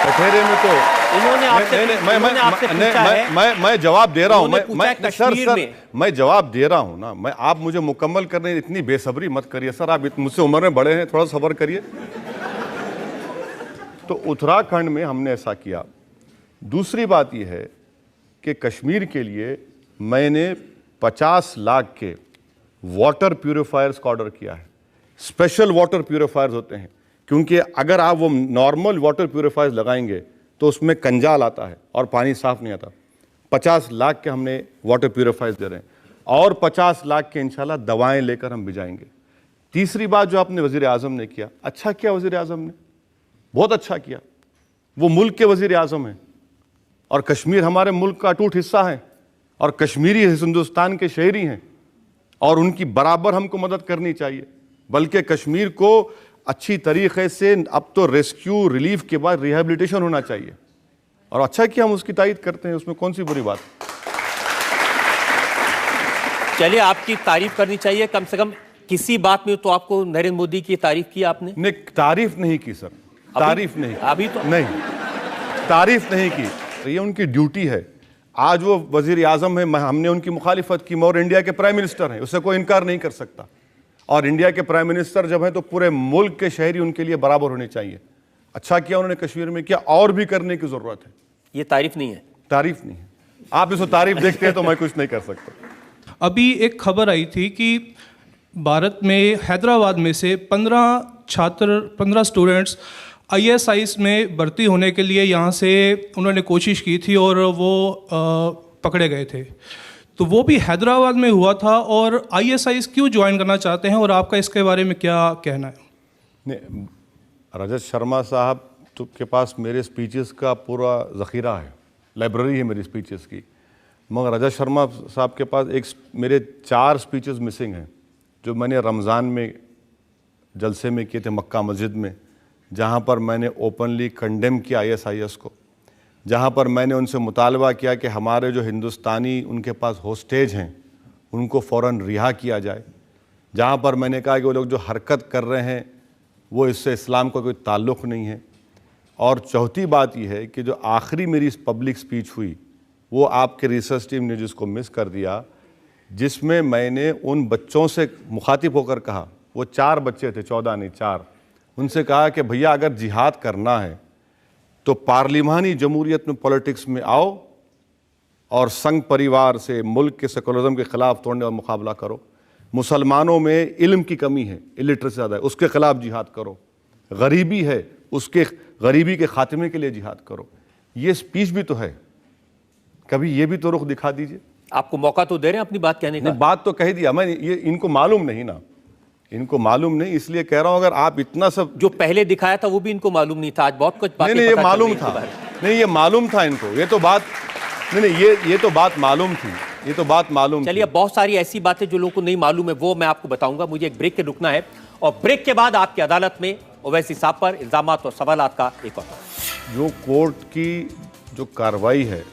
कठेरे में तो इन्होंने आपसे पूछा है। मैं जवाब दे रहा हूं। सर मैं जवाब दे रहा हूं ना। मैं आप मुझे मुकम्मल करने इतनी बेसब्री मत करिए सर। आप मुझसे उम्र में बड़े हैं, थोड़ा सब्र करिए। तो उत्तराखंड में हमने ऐसा किया। दूसरी बात यह है कि कश्मीर के लिए मैंने 50 लाख के वाटर प्यूरिफायर्स का ऑर्डर किया है। स्पेशल वाटर प्यूरिफायर्स होते हैं, क्योंकि अगर आप वो नॉर्मल वाटर प्यूरिफायर्स लगाएंगे तो उसमें कंजाल आता है और पानी साफ नहीं आता। 50 लाख के हमने वाटर प्यूरिफायर्स दे रहे हैं और 50 लाख के इंशाल्लाह दवाएं लेकर हम भिजाएंगे। तीसरी बात जो आपने वजीर आजम ने किया, अच्छा किया वजीर आजम ने, बहुत अच्छा किया। वो मुल्क के वजीर आजम हैं और कश्मीर हमारे मुल्क का अटूट हिस्सा है और कश्मीरी हिंदुस्तान के शहरी हैं और उनकी बराबर हमको मदद करनी चाहिए। बल्कि कश्मीर को अच्छी तरीके से अब तो रेस्क्यू रिलीफ के बाद रिहेबिलिटेशन होना चाहिए और अच्छा कि हम उसकी तारीफ करते हैं, उसमें कौन सी बुरी बात। चलिए आपकी तारीफ करनी चाहिए, कम से कम किसी बात में तो आपको नरेंद्र मोदी की तारीफ की आपने? नहीं, तारीफ नहीं की सर, तारीफ नहीं, अभी तो नहीं, तारीफ नहीं की। तो ये उनकी ड्यूटी है। आज वो वजीर आजम है, हमने उनकी मुखालिफत की, और इंडिया के प्राइम मिनिस्टर हैं, उससे कोई इनकार नहीं कर सकता। और इंडिया के प्राइम मिनिस्टर जब हैं तो पूरे मुल्क के शहरी उनके लिए बराबर होने चाहिए। अच्छा किया उन्होंने कश्मीर में किया, और भी करने की जरूरत है। ये तारीफ नहीं है, तारीफ नहीं है। आप इसको तारीफ देखते हैं तो मैं कुछ नहीं कर सकता। अभी एक खबर आई थी कि भारत में हैदराबाद में से 15 स्टूडेंट्स ISIS में भर्ती होने के लिए यहाँ से उन्होंने कोशिश की थी और वो पकड़े गए थे। तो वो भी हैदराबाद में हुआ था। और ISIS क्यों ज्वाइन करना चाहते हैं और आपका इसके बारे में क्या कहना है? नहीं, रजत शर्मा साहब तो के पास मेरे स्पीचेस का पूरा ज़ख़ीरा है, लाइब्रेरी है मेरी स्पीचेस की। मगर रजत शर्मा साहब के पास मेरे 4 स्पीचेस मिसिंग हैं जो मैंने रमज़ान में जलसे में किए थे मक्का मस्जिद में, जहाँ पर मैंने ओपनली कंडेम किया ISIS को, जहाँ पर मैंने उनसे मुतालबा किया कि हमारे जो हिंदुस्तानी उनके पास होस्टेज हैं उनको फ़ौरन रिहा किया जाए, जहाँ पर मैंने कहा कि वो लोग जो हरकत कर रहे हैं वो इससे इस्लाम का कोई ताल्लुक़ नहीं है। और चौथी बात यह है कि जो आखिरी मेरी पब्लिक स्पीच हुई वो आपके रिसर्च टीम ने जिसको मिस कर दिया, जिसमें मैंने उन बच्चों से मुखातिब होकर कहा, वो 4 बच्चे थे, 14 नहीं 4, उनसे कहा कि भैया अगर जिहाद करना है तो पार्लिमानी जमहूरियत में पॉलिटिक्स में आओ और संघ परिवार से मुल्क के सेकुलरिज्म के ख़िलाफ़ तोड़ने और मुकाबला करो। मुसलमानों में इल्म की कमी है, इलिटरेसी ज़्यादा है, उसके ख़िलाफ़ जिहाद करो। गरीबी है, उसके गरीबी के ख़ात्मे के लिए जिहाद करो। ये स्पीच भी तो है, कभी ये भी तो रुख दिखा दीजिए। आपको मौका तो दे रहे हैं अपनी बात कहने का। बात तो कह दिया मैं, ये इनको मालूम नहीं ना, इनको मालूम नहीं, इसलिए कह रहा हूं अगर आप इतना सब जो पहले दिखाया था वो भी इनको मालूम नहीं था। आज बहुत कुछ बातें नहीं, ये मालूम था, नहीं ये मालूम था इनको, ये तो बात नहीं, ये तो बात मालूम थी, ये तो बात मालूम। चलिए बहुत सारी ऐसी बातें जो लोगों को नहीं मालूम है वो मैं आपको बताऊंगा। मुझे एक ब्रेक के रुकना है और ब्रेक के बाद आपकी अदालत में ओवैसी साहब पर इल्जामात और सवालात का एक और जो कोर्ट की जो कार्रवाई है,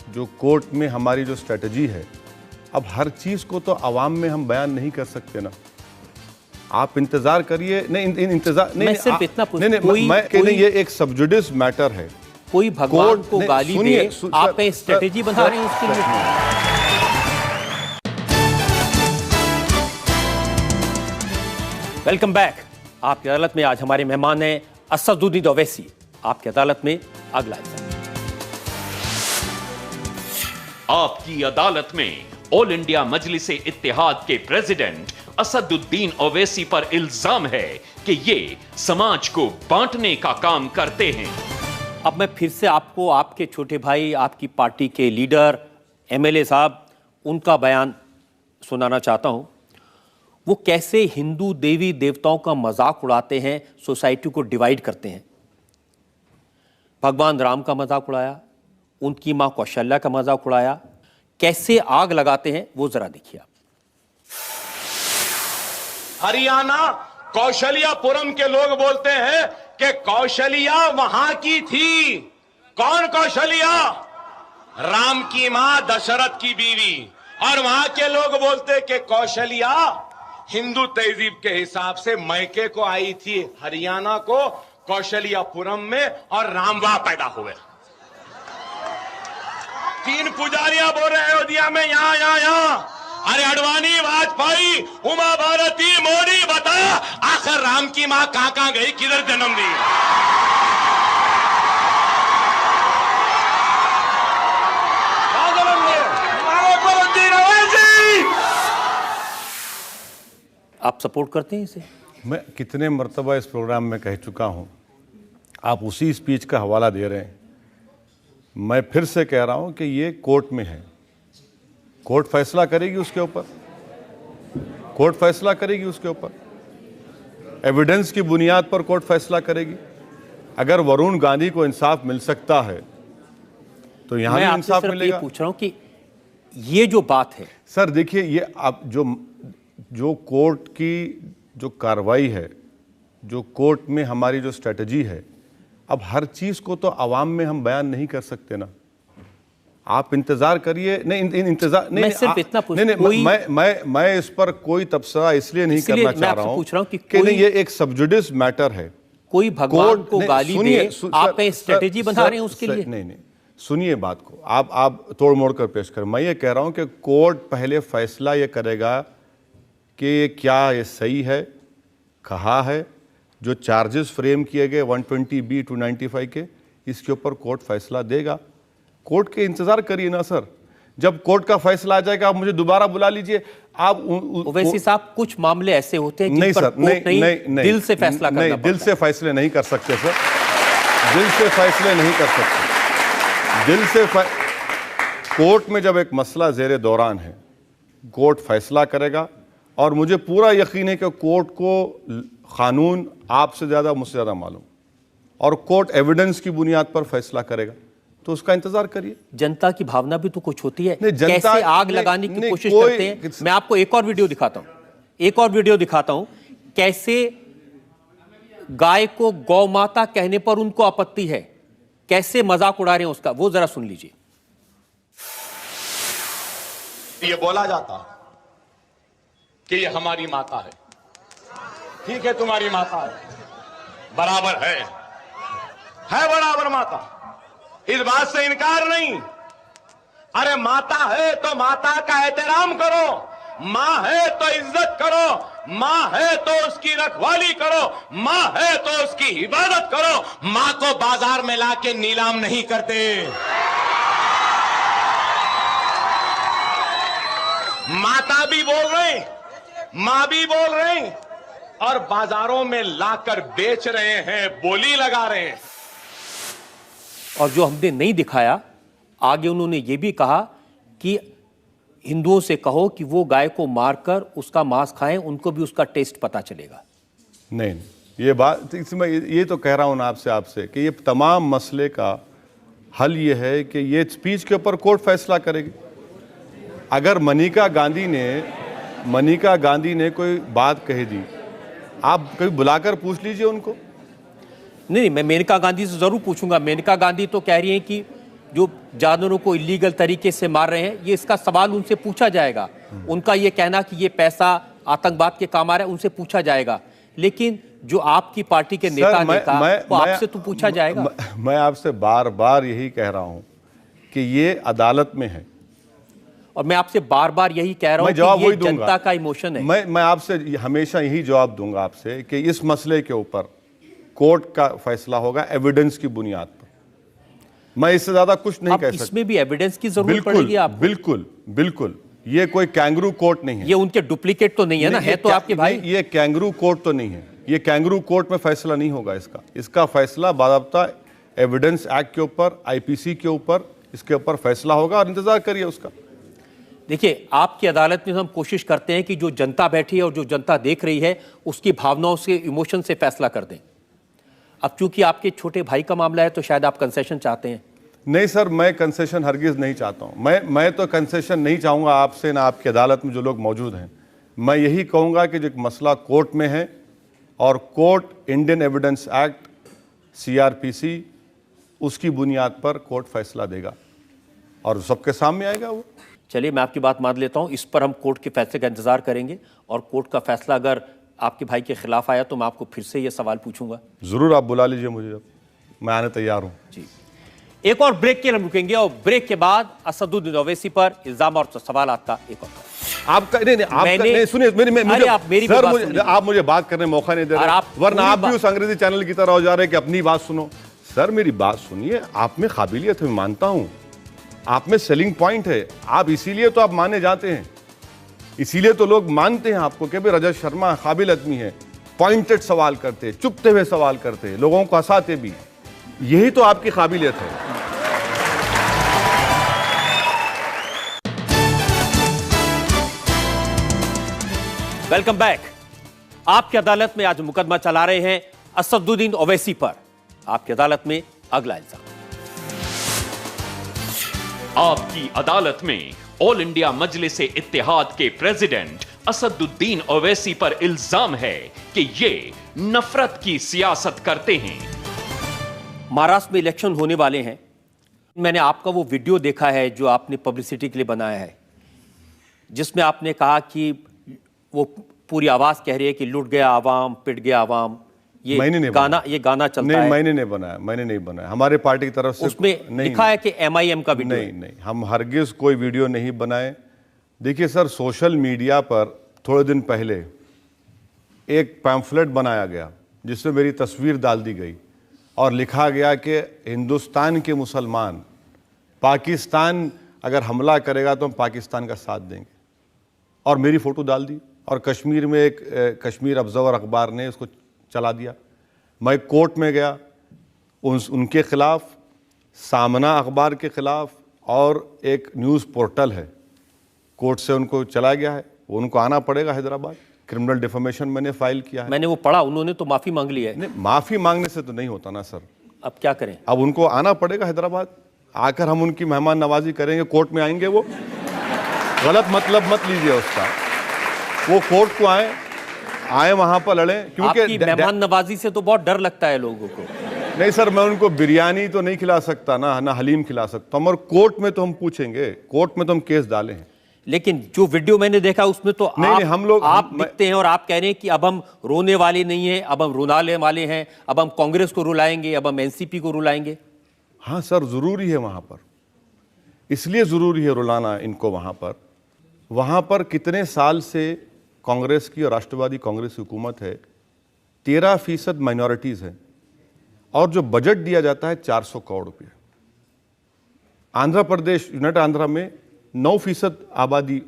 जो कोर्ट में हमारी जो स्ट्रेटजी है, अब हर चीज़ को तो आवाम में हम बयान नहीं कर सकते ना। आप इंतजार करिए। नहीं इंतजार नहीं, मैं सिर्फ इतना नहीं नहीं, ये एक सबजुडिस मैटर है। कोई भगवान को गाली दे, आप कहीं स्ट्रेटेजी बना रहे हैं उसके लिए? Welcome back. आपकी अदालत में आज हमारे मेहमान हैं असदुद्दीन ओवैसी। आपकी अदालत में अगला हिस्सा। आपकी अदालत में ऑल इंडिया मजलिस इत्तेहाद के प्रेसिडेंट असदुद्दीन ओवैसी पर इल्जाम है कि ये समाज को बांटने का काम करते हैं। अब मैं फिर से आपको आपके छोटे भाई, आपकी पार्टी के लीडर एमएलए साहब, उनका बयान सुनाना चाहता हूं। वो कैसे हिंदू देवी देवताओं का मजाक उड़ाते हैं, सोसाइटी को डिवाइड करते हैं। भगवान राम का मजाक उड़ाया, उनकी मां कौशल्या का मजाक उड़ाया, कैसे आग लगाते हैं वो जरा देखिए आप। हरियाणा कौशल्यापुरम के लोग बोलते हैं कि कौशल्या वहां की थी। कौन कौशल्या? राम की मां, दशरथ की बीवी। और वहां के लोग बोलते कि कौशल्या हिंदू तहजीब के हिसाब से मैके को आई थी हरियाणा को, कौशल्यापुरम में, और राम वहां पैदा हुए। तीन पुजारियां बोल रहे हैं अयोध्या में, यहां। अरे अडवाणी, वाजपेयी, उमा भारती, मोदी, बता आखिर राम की मां कहां गई, किधर जन्म दी? आप सपोर्ट करते हैं इसे? मैं कितने मर्तबा इस प्रोग्राम में कह चुका हूं, आप उसी स्पीच का हवाला दे रहे हैं। मैं फिर से कह रहा हूं कि ये कोर्ट में है, कोर्ट फैसला करेगी उसके ऊपर, कोर्ट फैसला करेगी उसके ऊपर, एविडेंस की बुनियाद पर कोर्ट फैसला करेगी। अगर वरुण गांधी को इंसाफ मिल सकता है तो यहां भी इंसाफ मिलेगा। मैं पूछ रहा हूं कि ये जो बात है सर, देखिए, ये अब जो कोर्ट की जो कार्रवाई है, जो कोर्ट में हमारी जो स्ट्रेटजी है, अब हर चीज को तो आवाम में हम बयान नहीं कर सकते ना। आप इंतजार करिए। नहीं इंतजार नहीं, मैं सिर्फ इतना पूछ, नहीं, मैं इस पर कोई तबसरा इसलिए नहीं करना चाह रहा हूं कि नहीं, ये एक सबजुडिस मैटर है। कोई भगवान को गाली दे, आप कहीं स्ट्रेटेजी बना रहे हैं उसके लिए? नहीं, सुनिए बात को, आप तोड़ मोड़ कर पेश करें। मैं ये कह रहा हूं कि कोर्ट पहले फैसला ये करेगा कि क्या ये सही है, कहा है, जो चार्जेस फ्रेम किए गए 120B 295 के, इसके ऊपर कोर्ट फैसला देगा। कोर्ट के इंतजार करिए ना सर, जब कोर्ट का फैसला आ जाएगा आप मुझे दोबारा बुला लीजिए। आप ओवैसी साहब, कुछ मामले ऐसे होते हैं नहीं सर, नहीं, दिल से फैसला करना नहीं, दिल से फैसले नहीं कर सकते सर, दिल से फैसले नहीं कर सकते। दिल से कोर्ट में जब एक मसला जेरे दौरान है, कोर्ट फैसला करेगा, और मुझे पूरा यकीन है कि कोर्ट को कानून आपसे ज्यादा, मुझसे ज्यादा मालूम, और कोर्ट एविडेंस की बुनियाद पर फैसला करेगा, तो उसका इंतजार करिए। जनता की भावना भी तो कुछ होती है, कैसे आग लगाने की कोशिश करते हैं। मैं आपको एक और वीडियो दिखाता हूं, कैसे गाय को गौ माता कहने पर उनको आपत्ति है, कैसे मजाक उड़ा रहे हैं उसका, वो जरा सुन लीजिए। ये बोला जाता कि ये हमारी माता है, ठीक है, तुम्हारी माता है, बराबर है बराबर माता, इस बात से इनकार नहीं। अरे माता है तो माता का एहतराम करो, मां है तो इज्जत करो, मां है तो उसकी रखवाली करो, मां है तो उसकी इबादत करो। मां को बाजार में लाके नीलाम नहीं करते। माता भी बोल रहे, मां भी बोल रहे, और बाजारों में लाकर बेच रहे हैं, बोली लगा रहे हैं। और जो हमने नहीं दिखाया, आगे उन्होंने ये भी कहा कि हिंदुओं से कहो कि वो गाय को मारकर उसका मांस खाएं, उनको भी उसका टेस्ट पता चलेगा। नहीं, ये बात, इसमें ये तो कह रहा हूं ना आपसे कि ये तमाम मसले का हल ये है कि ये स्पीच के ऊपर कोर्ट फैसला करेगी। अगर मनिका गांधी ने कोई बात कह दी, आप कभी बुलाकर पूछ लीजिए उनको। नहीं, मैं मेनका गांधी से जरूर पूछूंगा। मेनका गांधी तो कह रही हैं कि जो जानवरों को इलीगल तरीके से मार रहे हैं, ये इसका सवाल उनसे पूछा जाएगा। उनका ये कहना कि ये पैसा आतंकवाद के काम आ रहे हैं उनसे पूछा जाएगा, लेकिन जो आपकी पार्टी के नेता वो आपसे तो पूछा जाएगा। मैं आपसे बार बार यही कह रहा हूं कि ये अदालत में है, और मैं आपसे बार बार यही कह रहा हूं कि ये जनता का इमोशन है। मैं आपसे हमेशा यही जवाब दूंगा आपसे कि इस मसले के ऊपर कोर्ट का फैसला होगा एविडेंस की बुनियाद पर। मैं इससे ज्यादा कुछ नहीं कह सकता। इसमें भी एविडेंस की जरूरत पड़ेगी आपको। बिल्कुल बिल्कुल, ये कोई कैंगरू कोर्ट नहीं है। ये उनके डुप्लीकेट तो नहीं है ना? है तो आपके भाई। ये कैंगरू कोर्ट तो नहीं है, ये कैंगरू कोर्ट में फैसला नहीं होगा इसका फैसला बाकायदा एविडेंस एक्ट के ऊपर, आईपीसी के ऊपर, इसके ऊपर फैसला होगा और इंतजार करिए उसका। देखिए, आपकी अदालत में हम कोशिश करते हैं कि जो जनता बैठी है और जो जनता देख रही है उसकी भावनाओं से, इमोशन से फैसला कर दें। अब चूंकि आपके छोटे भाई का मामला है तो शायद आप कंसेशन चाहते हैं। नहीं सर, मैं कंसेशन हरगिज नहीं चाहता हूं। मैं तो कंसेशन नहीं चाहूंगा आपसे ना आपकी अदालत में जो लोग मौजूद हैं। मैं यही कहूंगा कि जो मसला कोर्ट में है और court Indian evidence act CrPC उसकी बुनियाद पर कोर्ट फैसला देगा और सबके सामने आएगा वो। चलिए, मैं आपकी बात मान लेता हूं, इस पर हम कोर्ट के फैसले का इंतजार करेंगे और कोर्ट का फैसला अगर आपके भाई के खिलाफ आया तो मैं आपको फिर से ये सवाल पूछूंगा। जरूर, आप बुला लीजिए मुझे, जब मैं आने तैयार हूं। जी, एक और ब्रेक के लिए हम रुकेंगे और ब्रेक के बाद असदुद्दीन ओवैसी पर इल्जाम और सवालात का एक और आपका नहीं, सुनिए आप मुझे बात करने मौका नहीं दे रहे, वरना आप भी उस अंग्रेजी चैनल की तरह हो जा रहे हैं कि अपनी बात सुनो। सर मेरी बात सुनिए, आप में काबिलियत है, मानता हूं, आप में सेलिंग पॉइंट है, आप इसीलिए तो आप माने जाते हैं, इसीलिए तो लोग मानते हैं आपको कि भाई रजत शर्मा काबिल आदमी है, पॉइंटेड सवाल करते, चुपते हुए सवाल करते, लोगों को हंसाते भी, यही तो आपकी काबिलियत है। Welcome back. आपकी अदालत में आज मुकदमा चला रहे हैं असदुद्दीन ओवैसी पर। आपकी अदालत में अगला इल्जाम। आपकी अदालत में ऑल इंडिया मजलिस इत्तेहाद के प्रेसिडेंट असदुद्दीन ओवैसी पर इल्जाम है कि ये नफरत की सियासत करते हैं। महाराष्ट्र में इलेक्शन होने वाले हैं। मैंने आपका वो वीडियो देखा है जो आपने पब्लिसिटी के लिए बनाया है, जिसमें आपने कहा कि वो पूरी आवाज कह रही है कि लुट गया आवाम, पिट गया आवाम। ये गाना चलता नहीं, है। मैंने नहीं बनाया, हमारे पार्टी की तरफ से उसमें लिखा है कि MIM का वीडियो। नहीं, हम हरगिज कोई वीडियो नहीं बनाए। देखिए सर, सोशल मीडिया पर थोड़े दिन पहले एक पैम्फलेट बनाया गया जिसमें मेरी तस्वीर डाल दी गई और लिखा गया कि हिंदुस्तान के मुसलमान, पाकिस्तान अगर हमला करेगा तो हम पाकिस्तान का साथ देंगे, और मेरी फ़ोटो डाल दी। और कश्मीर में एक कश्मीर ऑब्जर्वर अखबार ने उसको चला दिया। मैं कोर्ट में गया, उनके खिलाफ, सामना अखबार के खिलाफ, और एक न्यूज़ पोर्टल है, कोर्ट से उनको चला गया है, उनको आना पड़ेगा हैदराबाद। क्रिमिनल डिफेमेशन मैंने फाइल किया है। मैंने वो पढ़ा, उन्होंने तो माफी मांग ली है। नहीं, माफी मांगने से तो नहीं होता ना सर। अब क्या करें? अब उनको आना पड़ेगा हैदराबाद, आकर हम उनकी मेहमान नवाजी करेंगे। कोर्ट में आएंगे वो, गलत मतलब मत लीजिए उसका, वो कोर्ट को आए वहां पर लड़े, क्योंकि मेहमान नवाजी से तो बहुत डर लगता है लोगों को। नहीं सर, मैं उनको बिरयानी तो नहीं खिला सकता ना हलीम खिला सकता हूं, और कोर्ट में तो हम पूछेंगे, कोर्ट में तो हम केस डाले हैं। लेकिन जो वीडियो मैंने देखा उसमें तो आप दिखते हैं और आप कह रहे हैं कि अब हम रोने वाले नहीं हैं, अब हम रुलाने वाले हैं, अब हम कांग्रेस को रुलाएंगे, अब हम एनसीपी को रुलाएंगे। हाँ सर, जरूरी है वहां पर, इसलिए जरूरी है रुलाना इनको वहां पर कितने साल से कांग्रेस की और राष्ट्रवादी कांग्रेस की हुकूमत है, 13% माइनॉरिटीज है, और जो बजट दिया जाता है 400 करोड़ रुपये। आंध्र प्रदेश, यूनाइटेड आंध्रा में 9% आबादी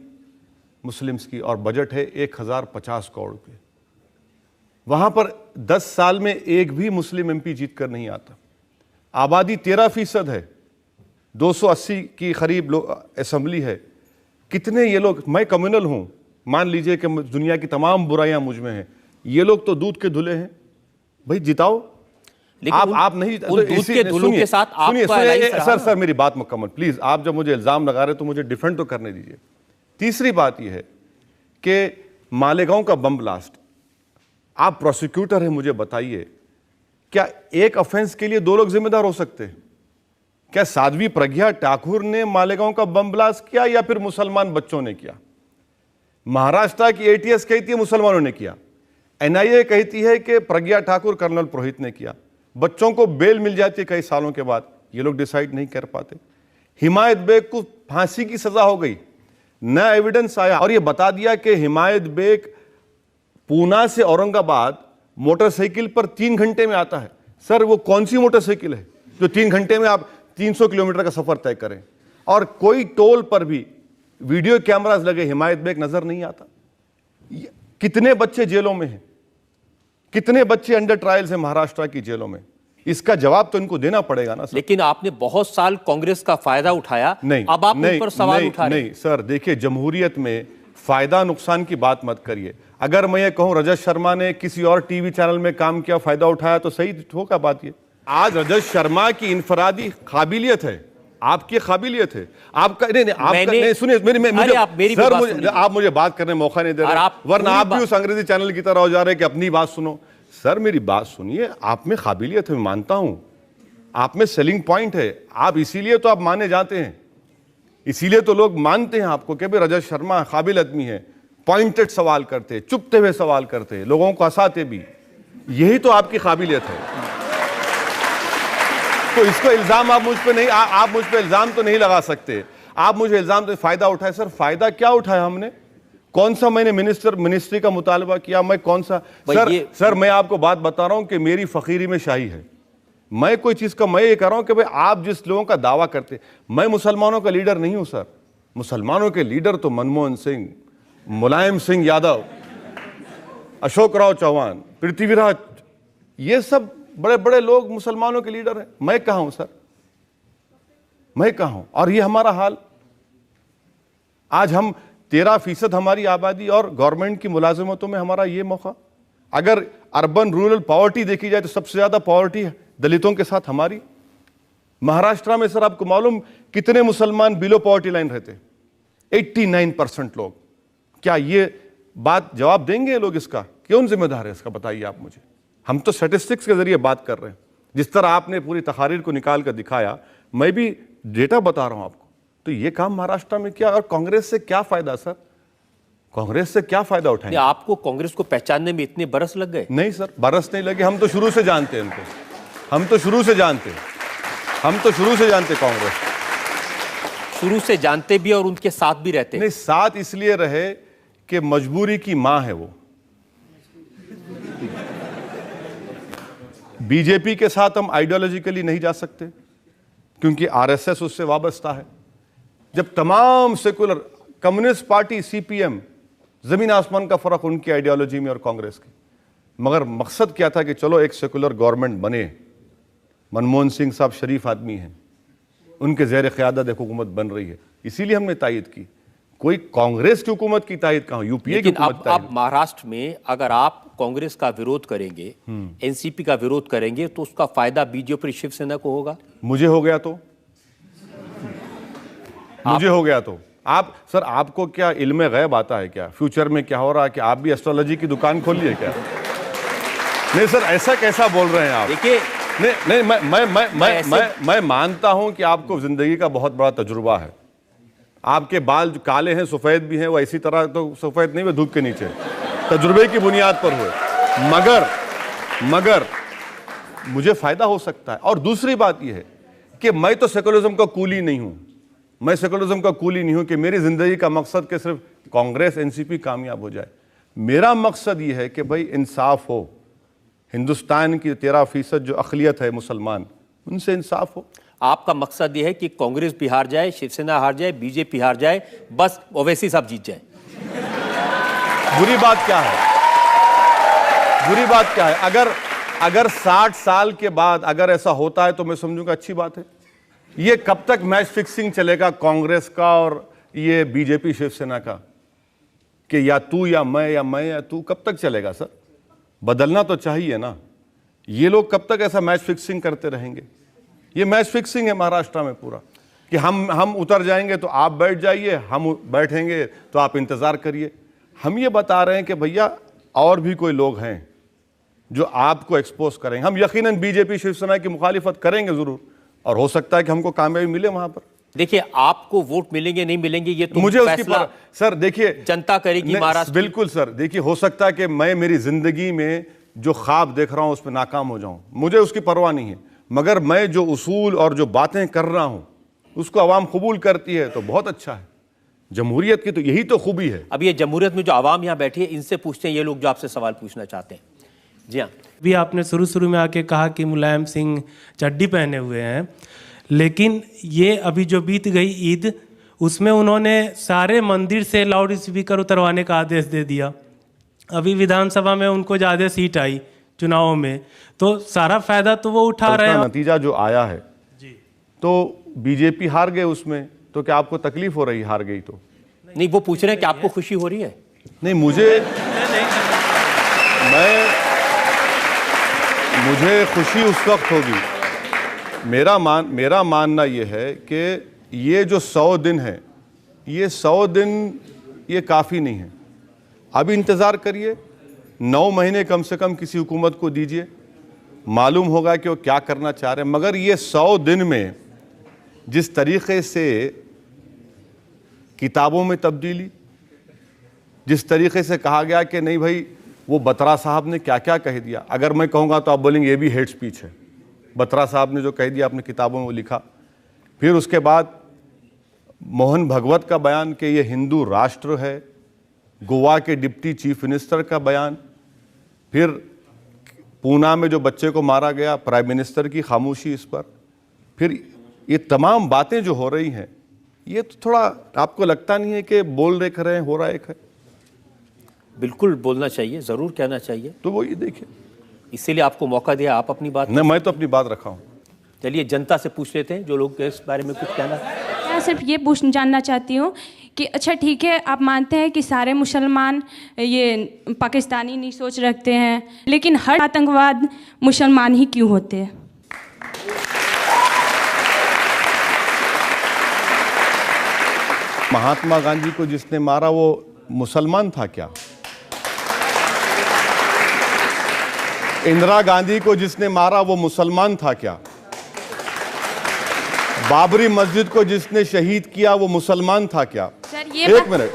मुस्लिम्स की और बजट है 1050 करोड़ रुपये। वहां पर 10 साल में एक भी मुस्लिम MP जीत कर नहीं आता। आबादी 13% है, 280 की करीब असेंबली है। कितने ये लोग, मैं कम्युनल हूं, मान लीजिए कि दुनिया की तमाम बुराइयां मुझ में हैं, ये लोग तो दूध के धुले हैं। भाई जिताओ, लेकिन आप नहीं, दूध के धुलों के साथ सर मेरी बात मुकम्मल प्लीज। आप जब मुझे इल्जाम लगा रहे तो मुझे डिफेंड तो करने दीजिए। तीसरी बात यह है कि मालेगांव का बम ब्लास्ट, आप प्रोसिक्यूटर हैं, मुझे बताइए, क्या एक ऑफेंस के लिए 2 लोग जिम्मेदार हो सकते हैं? क्या साध्वी प्रज्ञा ठाकुर ने मालेगांव का बम ब्लास्ट किया या फिर मुसलमान बच्चों ने किया? महाराष्ट्र की एटीएस कहती है मुसलमानों ने किया, एनआईए कहती है कि प्रज्ञा ठाकुर, कर्नल पुरोहित ने किया। बच्चों को बेल मिल जाती है कई सालों के बाद, ये लोग डिसाइड नहीं कर पाते। हिमायत बेग को फांसी की सजा हो गई, नया एविडेंस आया और ये बता दिया कि हिमायत बेग पूना से औरंगाबाद मोटरसाइकिल पर 3 घंटे में आता है। सर वो कौन सी मोटरसाइकिल है जो 3 घंटे में आप 300 किलोमीटर का सफर तय करें? और कोई टोल पर भी वीडियो कैमरास लगे, हिमायत बेग नजर नहीं आता। कितने बच्चे जेलों में हैं, कितने बच्चे अंडर ट्रायल्स हैं महाराष्ट्र की जेलों में? इसका जवाब तो इनको देना पड़ेगा ना सर। लेकिन आपने बहुत साल कांग्रेस का फायदा उठाया, नहीं, अब आप उन पर सवाल उठा रहे हैं। नहीं सर, देखिए जमहूरियत में फायदा नुकसान की बात मत करिए। अगर मैं ये कहूं रजत शर्मा ने किसी और टीवी चैनल में काम किया, फायदा उठाया, तो सही होगा बात। ये आज रजत शर्मा की इनफरादी काबिलियत है, आपकी काबिलियत है, आपका नहीं, आपका नहीं। सुनिए आप मुझे बात करने मौका नहीं दे रहे, वरना आप भी उस अंग्रेजी चैनल की तरह हो जा रहे हैं कि अपनी बात सुनो। सर मेरी बात सुनिए, आप में काबिलियत है, मैं मानता हूं, आप में सेलिंग पॉइंट है, आप इसीलिए तो आप माने जाते हैं, इसीलिए तो लोग मानते हैं आपको कि भाई रजत शर्मा काबिल आदमी है, पॉइंटेड सवाल करते, चुपते हुए सवाल करते, लोगों को हंसाते भी, यही तो आपकी काबिलियत है। तो इसको इल्जाम आप मुझ पे नहीं, आप मुझ पे इल्जाम तो नहीं लगा सकते। आप मुझे इल्जाम तो फायदा उठाए। सर फायदा क्या उठाया हमने? कौन सा मैंने मिनिस्ट्री का मुतालबा किया? मैं कौन सा? सर मैं आपको बात बता रहा हूं कि मेरी फकीरी में शाही है। मैं कोई चीज का, मैं ये कह रहा हूं कि भाई आप जिस लोगों का दावा करते, मैं मुसलमानों का लीडर नहीं हूं सर। मुसलमानों के लीडर तो मनमोहन सिंह, मुलायम सिंह यादव, अशोक राव चौहान, पृथ्वीराज, ये सब बड़े बड़े लोग मुसलमानों के लीडर हैं। मैं कहां हूं सर, मैं कहां हूं? और ये हमारा हाल। आज हम 13% हमारी आबादी और गवर्नमेंट की मुलाजिमतों में हमारा ये मौका। अगर अर्बन रूरल पॉवर्टी देखी जाए तो सबसे ज्यादा पॉवर्टी दलितों के साथ हमारी। महाराष्ट्र में सर आपको मालूम कितने मुसलमान बिलो पॉवर्टी लाइन रहते? 89% लोग। क्या ये बात जवाब देंगे लोग? इसका कौन जिम्मेदार है इसका, बताइए आप मुझे। हम तो स्टैटिस्टिक्स के जरिए बात कर रहे हैं। जिस तरह आपने पूरी तकारीर को निकाल कर दिखाया, मैं भी डेटा बता रहा हूं आपको। तो ये काम महाराष्ट्र में किया, और कांग्रेस से क्या फायदा सर? कांग्रेस से क्या फायदा उठाएंगे? आपको कांग्रेस को पहचानने में इतने बरस लग गए? नहीं सर, बरस नहीं लगे, हम तो शुरू से जानते हैं उनको, हम तो शुरू से जानते कांग्रेस, शुरू से जानते भी और उनके साथ भी रहते। नहीं, साथ इसलिए रहे कि मजबूरी की मां है वो। बीजेपी के साथ हम आइडियोलॉजिकली नहीं जा सकते क्योंकि आरएसएस उससे वाबस्ता है। जब तमाम सेकुलर, कम्युनिस्ट पार्टी, सीपीएम, जमीन आसमान का फर्क उनकी आइडियोलॉजी में और कांग्रेस की। मगर मकसद क्या था कि चलो एक सेकुलर गवर्नमेंट बने। मनमोहन सिंह साहब शरीफ आदमी हैं, उनके ज़ेर क़यादत एक हुकूमत बन रही है, इसीलिए हमने तायद की। कोई कांग्रेस की हुकूमत की तायद कहां, यूपीए की हुकूमत। अब महाराष्ट्र में अगर आप कांग्रेस का विरोध करेंगे, एनसीपी का विरोध करेंगे, तो उसका फायदा बीजेपी शिवसेना को होगा। मुझे हो गया तो मुझे हो गया तो आप सर, आपको क्या इल्म गैब आता है क्या? फ्यूचर में क्या हो रहा है? कि आप भी एस्ट्रोलॉजी की दुकान खोलिए क्या? नहीं सर, ऐसा कैसा बोल रहे हैं आप? देखिए, नहीं, मैं मानता हूं कि आपको जिंदगी का बहुत बड़ा तजुर्बा है। आपके बाल जो काले हैं, सफेद भी हैं, वो इसी तरह तो सफेद नहीं हुए धूप के नीचे, तजुर्बे की बुनियाद पर हुए। मगर मुझे फायदा हो सकता है। और दूसरी बात यह है कि मैं तो सेकुलरिज्म का कूली नहीं हूं। मैं सेकुलरिज्म का कूली नहीं हूं कि मेरी जिंदगी का मकसद कि सिर्फ कांग्रेस, एनसीपी कामयाब हो जाए। मेरा मकसद यह है कि भाई इंसाफ हो, हिंदुस्तान की 13% जो अक़लियत है मुसलमान, उनसे इंसाफ हो। आपका मकसद यह है कि कांग्रेस भी हार जाए, शिवसेना हार जाए, बीजेपी हार जाए, बस ओवैसी साहब जीत जाए। बुरी बात क्या है? बुरी बात क्या है? अगर 60 साल के बाद अगर ऐसा होता है तो मैं समझूंगा अच्छी बात है। ये कब तक मैच फिक्सिंग चलेगा कांग्रेस का और ये बीजेपी शिवसेना का, कि या तू या मैं या तू? कब तक चलेगा सर? बदलना तो चाहिए ना। ये लोग कब तक ऐसा मैच फिक्सिंग करते रहेंगे? ये मैच फिक्सिंग है महाराष्ट्र में पूरा, कि हम उतर जाएंगे तो आप बैठ जाइए, हम बैठेंगे तो आप इंतजार करिए। हम ये बता रहे हैं कि भैया और भी कोई लोग हैं जो आपको एक्सपोज करेंगे। हम यकीनन बीजेपी शिवसेना की मुखालिफत करेंगे जरूर, और हो सकता है कि हमको कामयाबी मिले वहां पर। देखिए, आपको वोट मिलेंगे नहीं मिलेंगे ये तो मुझे उसकी फैसला सर देखिए जनता करेगी महाराष्ट्र। बिल्कुल सर, देखिए हो सकता है कि मैं मेरी जिंदगी में जो ख्वाब देख रहा हूं उस पर नाकाम हो जाऊं, मुझे उसकी परवाह नहीं है, मगर मैं जो उसूल और जो बातें कर रहा हूं उसको आवाम कबूल करती है तो बहुत अच्छा है। जमहूरियत की तो यही तो खूबी है। अब ये जमहूरियत में जो आवाम यहाँ बैठी है, इनसे पूछते हैं ये लोग जो आपसे सवाल पूछना चाहते हैं। जी हाँ, भी आपने शुरू में आके कहा कि मुलायम सिंह चड्डी पहने हुए हैं, लेकिन ये अभी जो बीत गई ईद, उसमें उन्होंने सारे मंदिर से लाउड स्पीकर उतरवाने का आदेश दे दिया। अभी विधानसभा में उनको ज़्यादा सीट आई चुनावों में, तो सारा फायदा तो वो उठा रहे हैं। नतीजा जो आया है जी, तो बीजेपी हार गए उसमें, तो क्या आपको तकलीफ हो रही हार गई तो? नहीं, वो पूछ रहे हैं कि आपको खुशी हो रही है? नहीं, मुझे खुशी उस वक्त होगी। मेरा मानना यह है कि ये जो 100 दिन है, ये 100 दिन ये काफ़ी नहीं है। अभी इंतज़ार करिए, 9 महीने कम से कम किसी हुकूमत को दीजिए, मालूम होगा कि वो क्या करना चाह रहे हैं। मगर ये 100 दिन में जिस तरीक़े से किताबों में तब्दीली, जिस तरीक़े से कहा गया कि नहीं भाई वो बत्रा साहब ने क्या क्या कह दिया, अगर मैं कहूँगा तो आप बोलेंगे ये भी हेट स्पीच है। बत्रा साहब ने जो कह दिया अपनी किताबों में वो लिखा। फिर उसके बाद मोहन भगवत का बयान कि ये हिंदू राष्ट्र है, गोवा के डिप्टी चीफ मिनिस्टर का बयान, फिर पूना में जो बच्चे को मारा गया, प्राइम मिनिस्टर की खामोशी इस पर, फिर ये तमाम बातें जो हो रही हैं, ये तो थोड़ा आपको लगता नहीं है कि बोल रहे कर रहे हैं, हो रहा है? बिल्कुल बोलना चाहिए, ज़रूर कहना चाहिए। तो वो ये देखिए, इसीलिए आपको मौका दिया, आप अपनी बात। नहीं, मैं तो अपनी बात रखा हूँ। चलिए जनता से पूछ लेते हैं जो लोग इस बारे में कुछ कहना। मैं सिर्फ ये जानना चाहती हूँ कि अच्छा ठीक है, आप मानते हैं कि सारे मुसलमान ये पाकिस्तानी नहीं सोच रखते हैं, लेकिन हर आतंकवाद मुसलमान ही क्यों होते हैं? महात्मा गांधी को जिसने मारा वो मुसलमान था क्या? इंदिरा गांधी को जिसने मारा वो मुसलमान था क्या? बाबरी मस्जिद को जिसने शहीद किया वो मुसलमान था क्या? एक मिनट,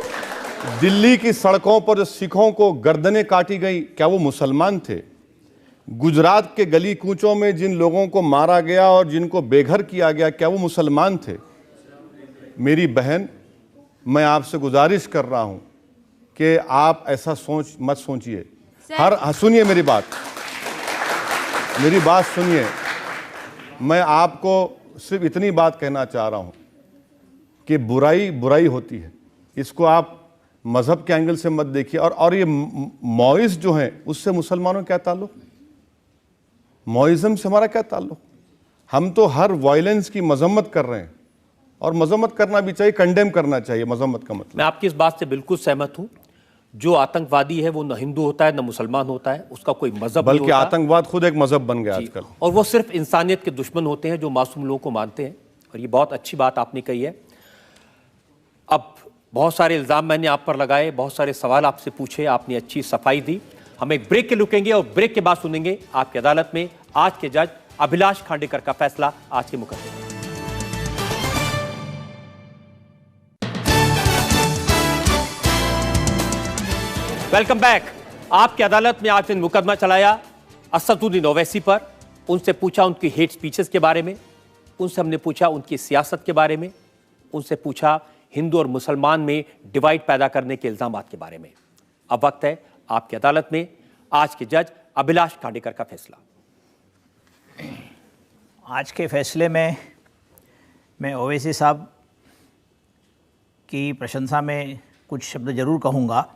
दिल्ली की सड़कों पर जो सिखों को गर्दनें काटी गई, क्या वो मुसलमान थे? गुजरात के गली कूचों में जिन लोगों को मारा गया और जिनको बेघर किया गया, क्या वो मुसलमान थे? मेरी बहन, मैं आपसे गुजारिश कर रहा हूं कि आप ऐसा मत सोचिए। सुनिए मेरी बात सुनिए। मैं आपको सिर्फ इतनी बात कहना चाह रहा हूं कि बुराई बुराई होती है, इसको आप मजहब के एंगल से मत देखिए। और ये मौइज़ जो है उससे मुसलमानों का क्या ताल्लुक? मौइज़म से हमारा क्या ताल्लुक? हम तो हर वायलेंस की मजम्मत कर रहे हैं, और मजम्मत करना भी चाहिए, कंडेम करना चाहिए। मजम्मत का मतलब, मैं आपकी इस बात से बिल्कुल सहमत हूं। जो आतंकवादी है वो न हिंदू होता है न मुसलमान होता है, उसका कोई मजहब नहीं होता। बल्कि आतंकवाद खुद एक मजहब बन गया आजकल, और वो सिर्फ इंसानियत के दुश्मन होते हैं जो मासूम लोगों को मानते हैं। और ये बहुत अच्छी बात आपने कही है। अब बहुत सारे इल्ज़ाम मैंने आप पर लगाए, बहुत सारे सवाल आपसे पूछे, आपने अच्छी सफाई दी। हम एक ब्रेक के रुकेंगे और ब्रेक के बाद सुनेंगे आपकी अदालत में आज के जज अभिलाष खांडेकर का फैसला आज के मुकदमे में। Welcome back. आपकी अदालत में आज ने मुकदमा चलाया असदुद्दीन ओवैसी पर। उनसे पूछा उनकी हेट स्पीचेस के बारे में, उनसे हमने पूछा उनकी सियासत के बारे में, उनसे पूछा हिंदू और मुसलमान में डिवाइड पैदा करने के इल्जामात के बारे में। अब वक्त है आपकी अदालत में आज के जज अभिलाष खांडेकर का फैसला। आज के फैसले में मैं ओवैसी साहब की प्रशंसा में कुछ शब्द ज़रूर कहूँगा,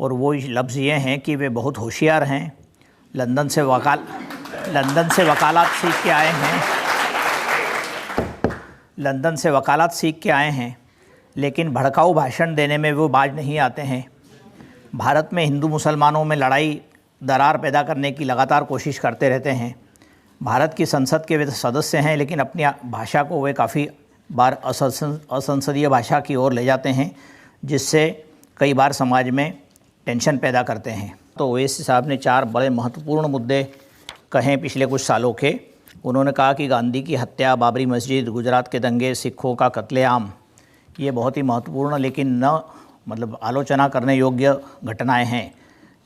और वो लफ्ज़ ये हैं कि वे बहुत होशियार हैं। लंदन से वकालत सीख के आए हैं, लंदन से वकालत सीख के आए हैं, लेकिन भड़काऊ भाषण देने में वो बाज नहीं आते हैं। भारत में हिंदू मुसलमानों में लड़ाई दरार पैदा करने की लगातार कोशिश करते रहते हैं। भारत की संसद के वे सदस्य हैं, लेकिन अपनी भाषा को वे काफ़ी बार असंसदीय भाषा की ओर ले जाते हैं, जिससे कई बार समाज में टेंशन पैदा करते हैं। तो ओवैसी साहब ने 4 बड़े महत्वपूर्ण मुद्दे कहे पिछले कुछ सालों के, उन्होंने कहा कि गांधी की हत्या, बाबरी मस्जिद, गुजरात के दंगे, सिखों का कत्लेआम, ये बहुत ही महत्वपूर्ण लेकिन न आलोचना करने योग्य घटनाएं हैं।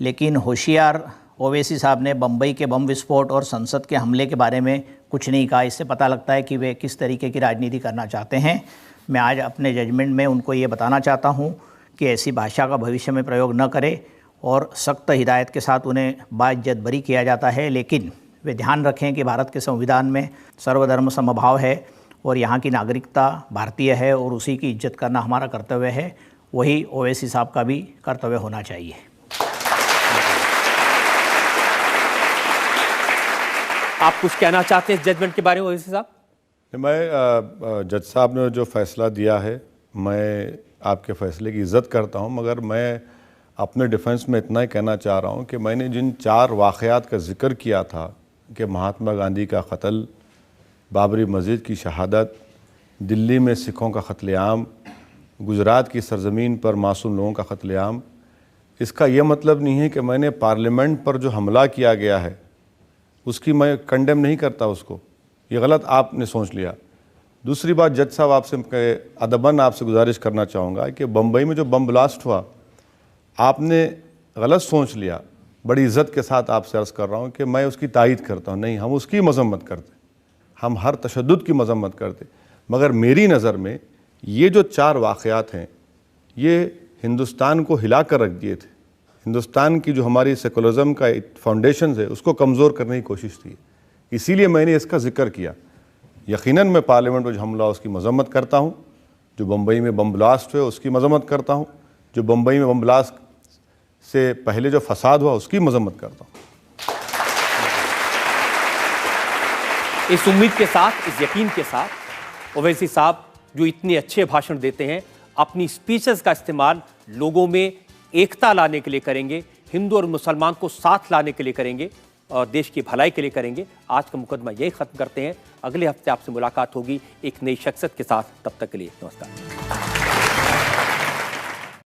लेकिन होशियार ओवैसी साहब ने बम्बई के बम विस्फोट और संसद के हमले के बारे में कुछ नहीं कहा। इससे पता लगता है कि वे किस तरीके की राजनीति करना चाहते हैं। मैं आज अपने जजमेंट में उनको ये बताना चाहता हूँ कि ऐसी भाषा का भविष्य में प्रयोग न करें और सख्त हिदायत के साथ उन्हें बाइज्जत बरी किया जाता है। लेकिन वे ध्यान रखें कि भारत के संविधान में सर्वधर्म समभाव है और यहाँ की नागरिकता भारतीय है और उसी की इज्जत करना हमारा कर्तव्य है। वही ओवैसी साहब का भी कर्तव्य होना चाहिए। आप कुछ कहना चाहते हैं जजमेंट के बारे में ओवैसी साहब? मैं जज साहब ने जो फैसला दिया है, मैं आपके फैसले की इज़्ज़त करता हूं, मगर मैं अपने डिफेंस में इतना ही कहना चाह रहा हूं कि मैंने जिन 4 वाक़यात का जिक्र किया था कि महात्मा गांधी का कत्ल, बाबरी मस्जिद की शहादत, दिल्ली में सिखों का कत्लेआम, गुजरात की सरज़मीन पर मासूम लोगों का कत्लेआम, इसका यह मतलब नहीं है कि मैंने पार्लियामेंट पर जो हमला किया गया है उसकी मैं कंडेम नहीं करता उसको। ये गलत आपने सोच लिया। दूसरी बात, जज साहब आपसे अदबन आपसे गुजारिश करना चाहूँगा कि बम्बई में जो बम ब्लास्ट हुआ, आपने गलत सोच लिया। बड़ी इज़्ज़त के साथ आपसे अर्ज़ कर रहा हूँ कि मैं उसकी तायीद करता हूँ, नहीं, हम उसकी मज़म्मत करते, हम हर तशद्दुद की मज़म्मत करते। मगर मेरी नज़र में ये जो 4 वाक़यात हैं, ये हिंदुस्तान को हिला कर रख दिए थे। हिंदुस्तान की जो हमारी सेकुलरिज़म का फाउंडेशन है उसको कमज़ोर करने की कोशिश थी। इसीलिए मैंने इसका जिक्र किया। यकीनन मैं पार्लियामेंट में जो हमला उसकी मज़म्मत करता हूँ, जो बम्बई में बम ब्लास्ट हुए उसकी मज़म्मत करता हूँ, जो बम्बई में बम ब्लास्ट से पहले जो फसाद हुआ उसकी मज़म्मत करता हूँ। इस उम्मीद के साथ, इस यकीन के साथ, ओवैसी साहब जो इतने अच्छे भाषण देते हैं, अपनी स्पीचेस का इस्तेमाल लोगों में एकता लाने के लिए करेंगे, हिंदू और मुसलमान को साथ लाने के लिए करेंगे और देश की भलाई के लिए करेंगे। आज का मुकदमा यही खत्म करते हैं। अगले हफ्ते आपसे मुलाकात होगी एक नई शख्सियत के साथ। तब तक के लिए नमस्कार।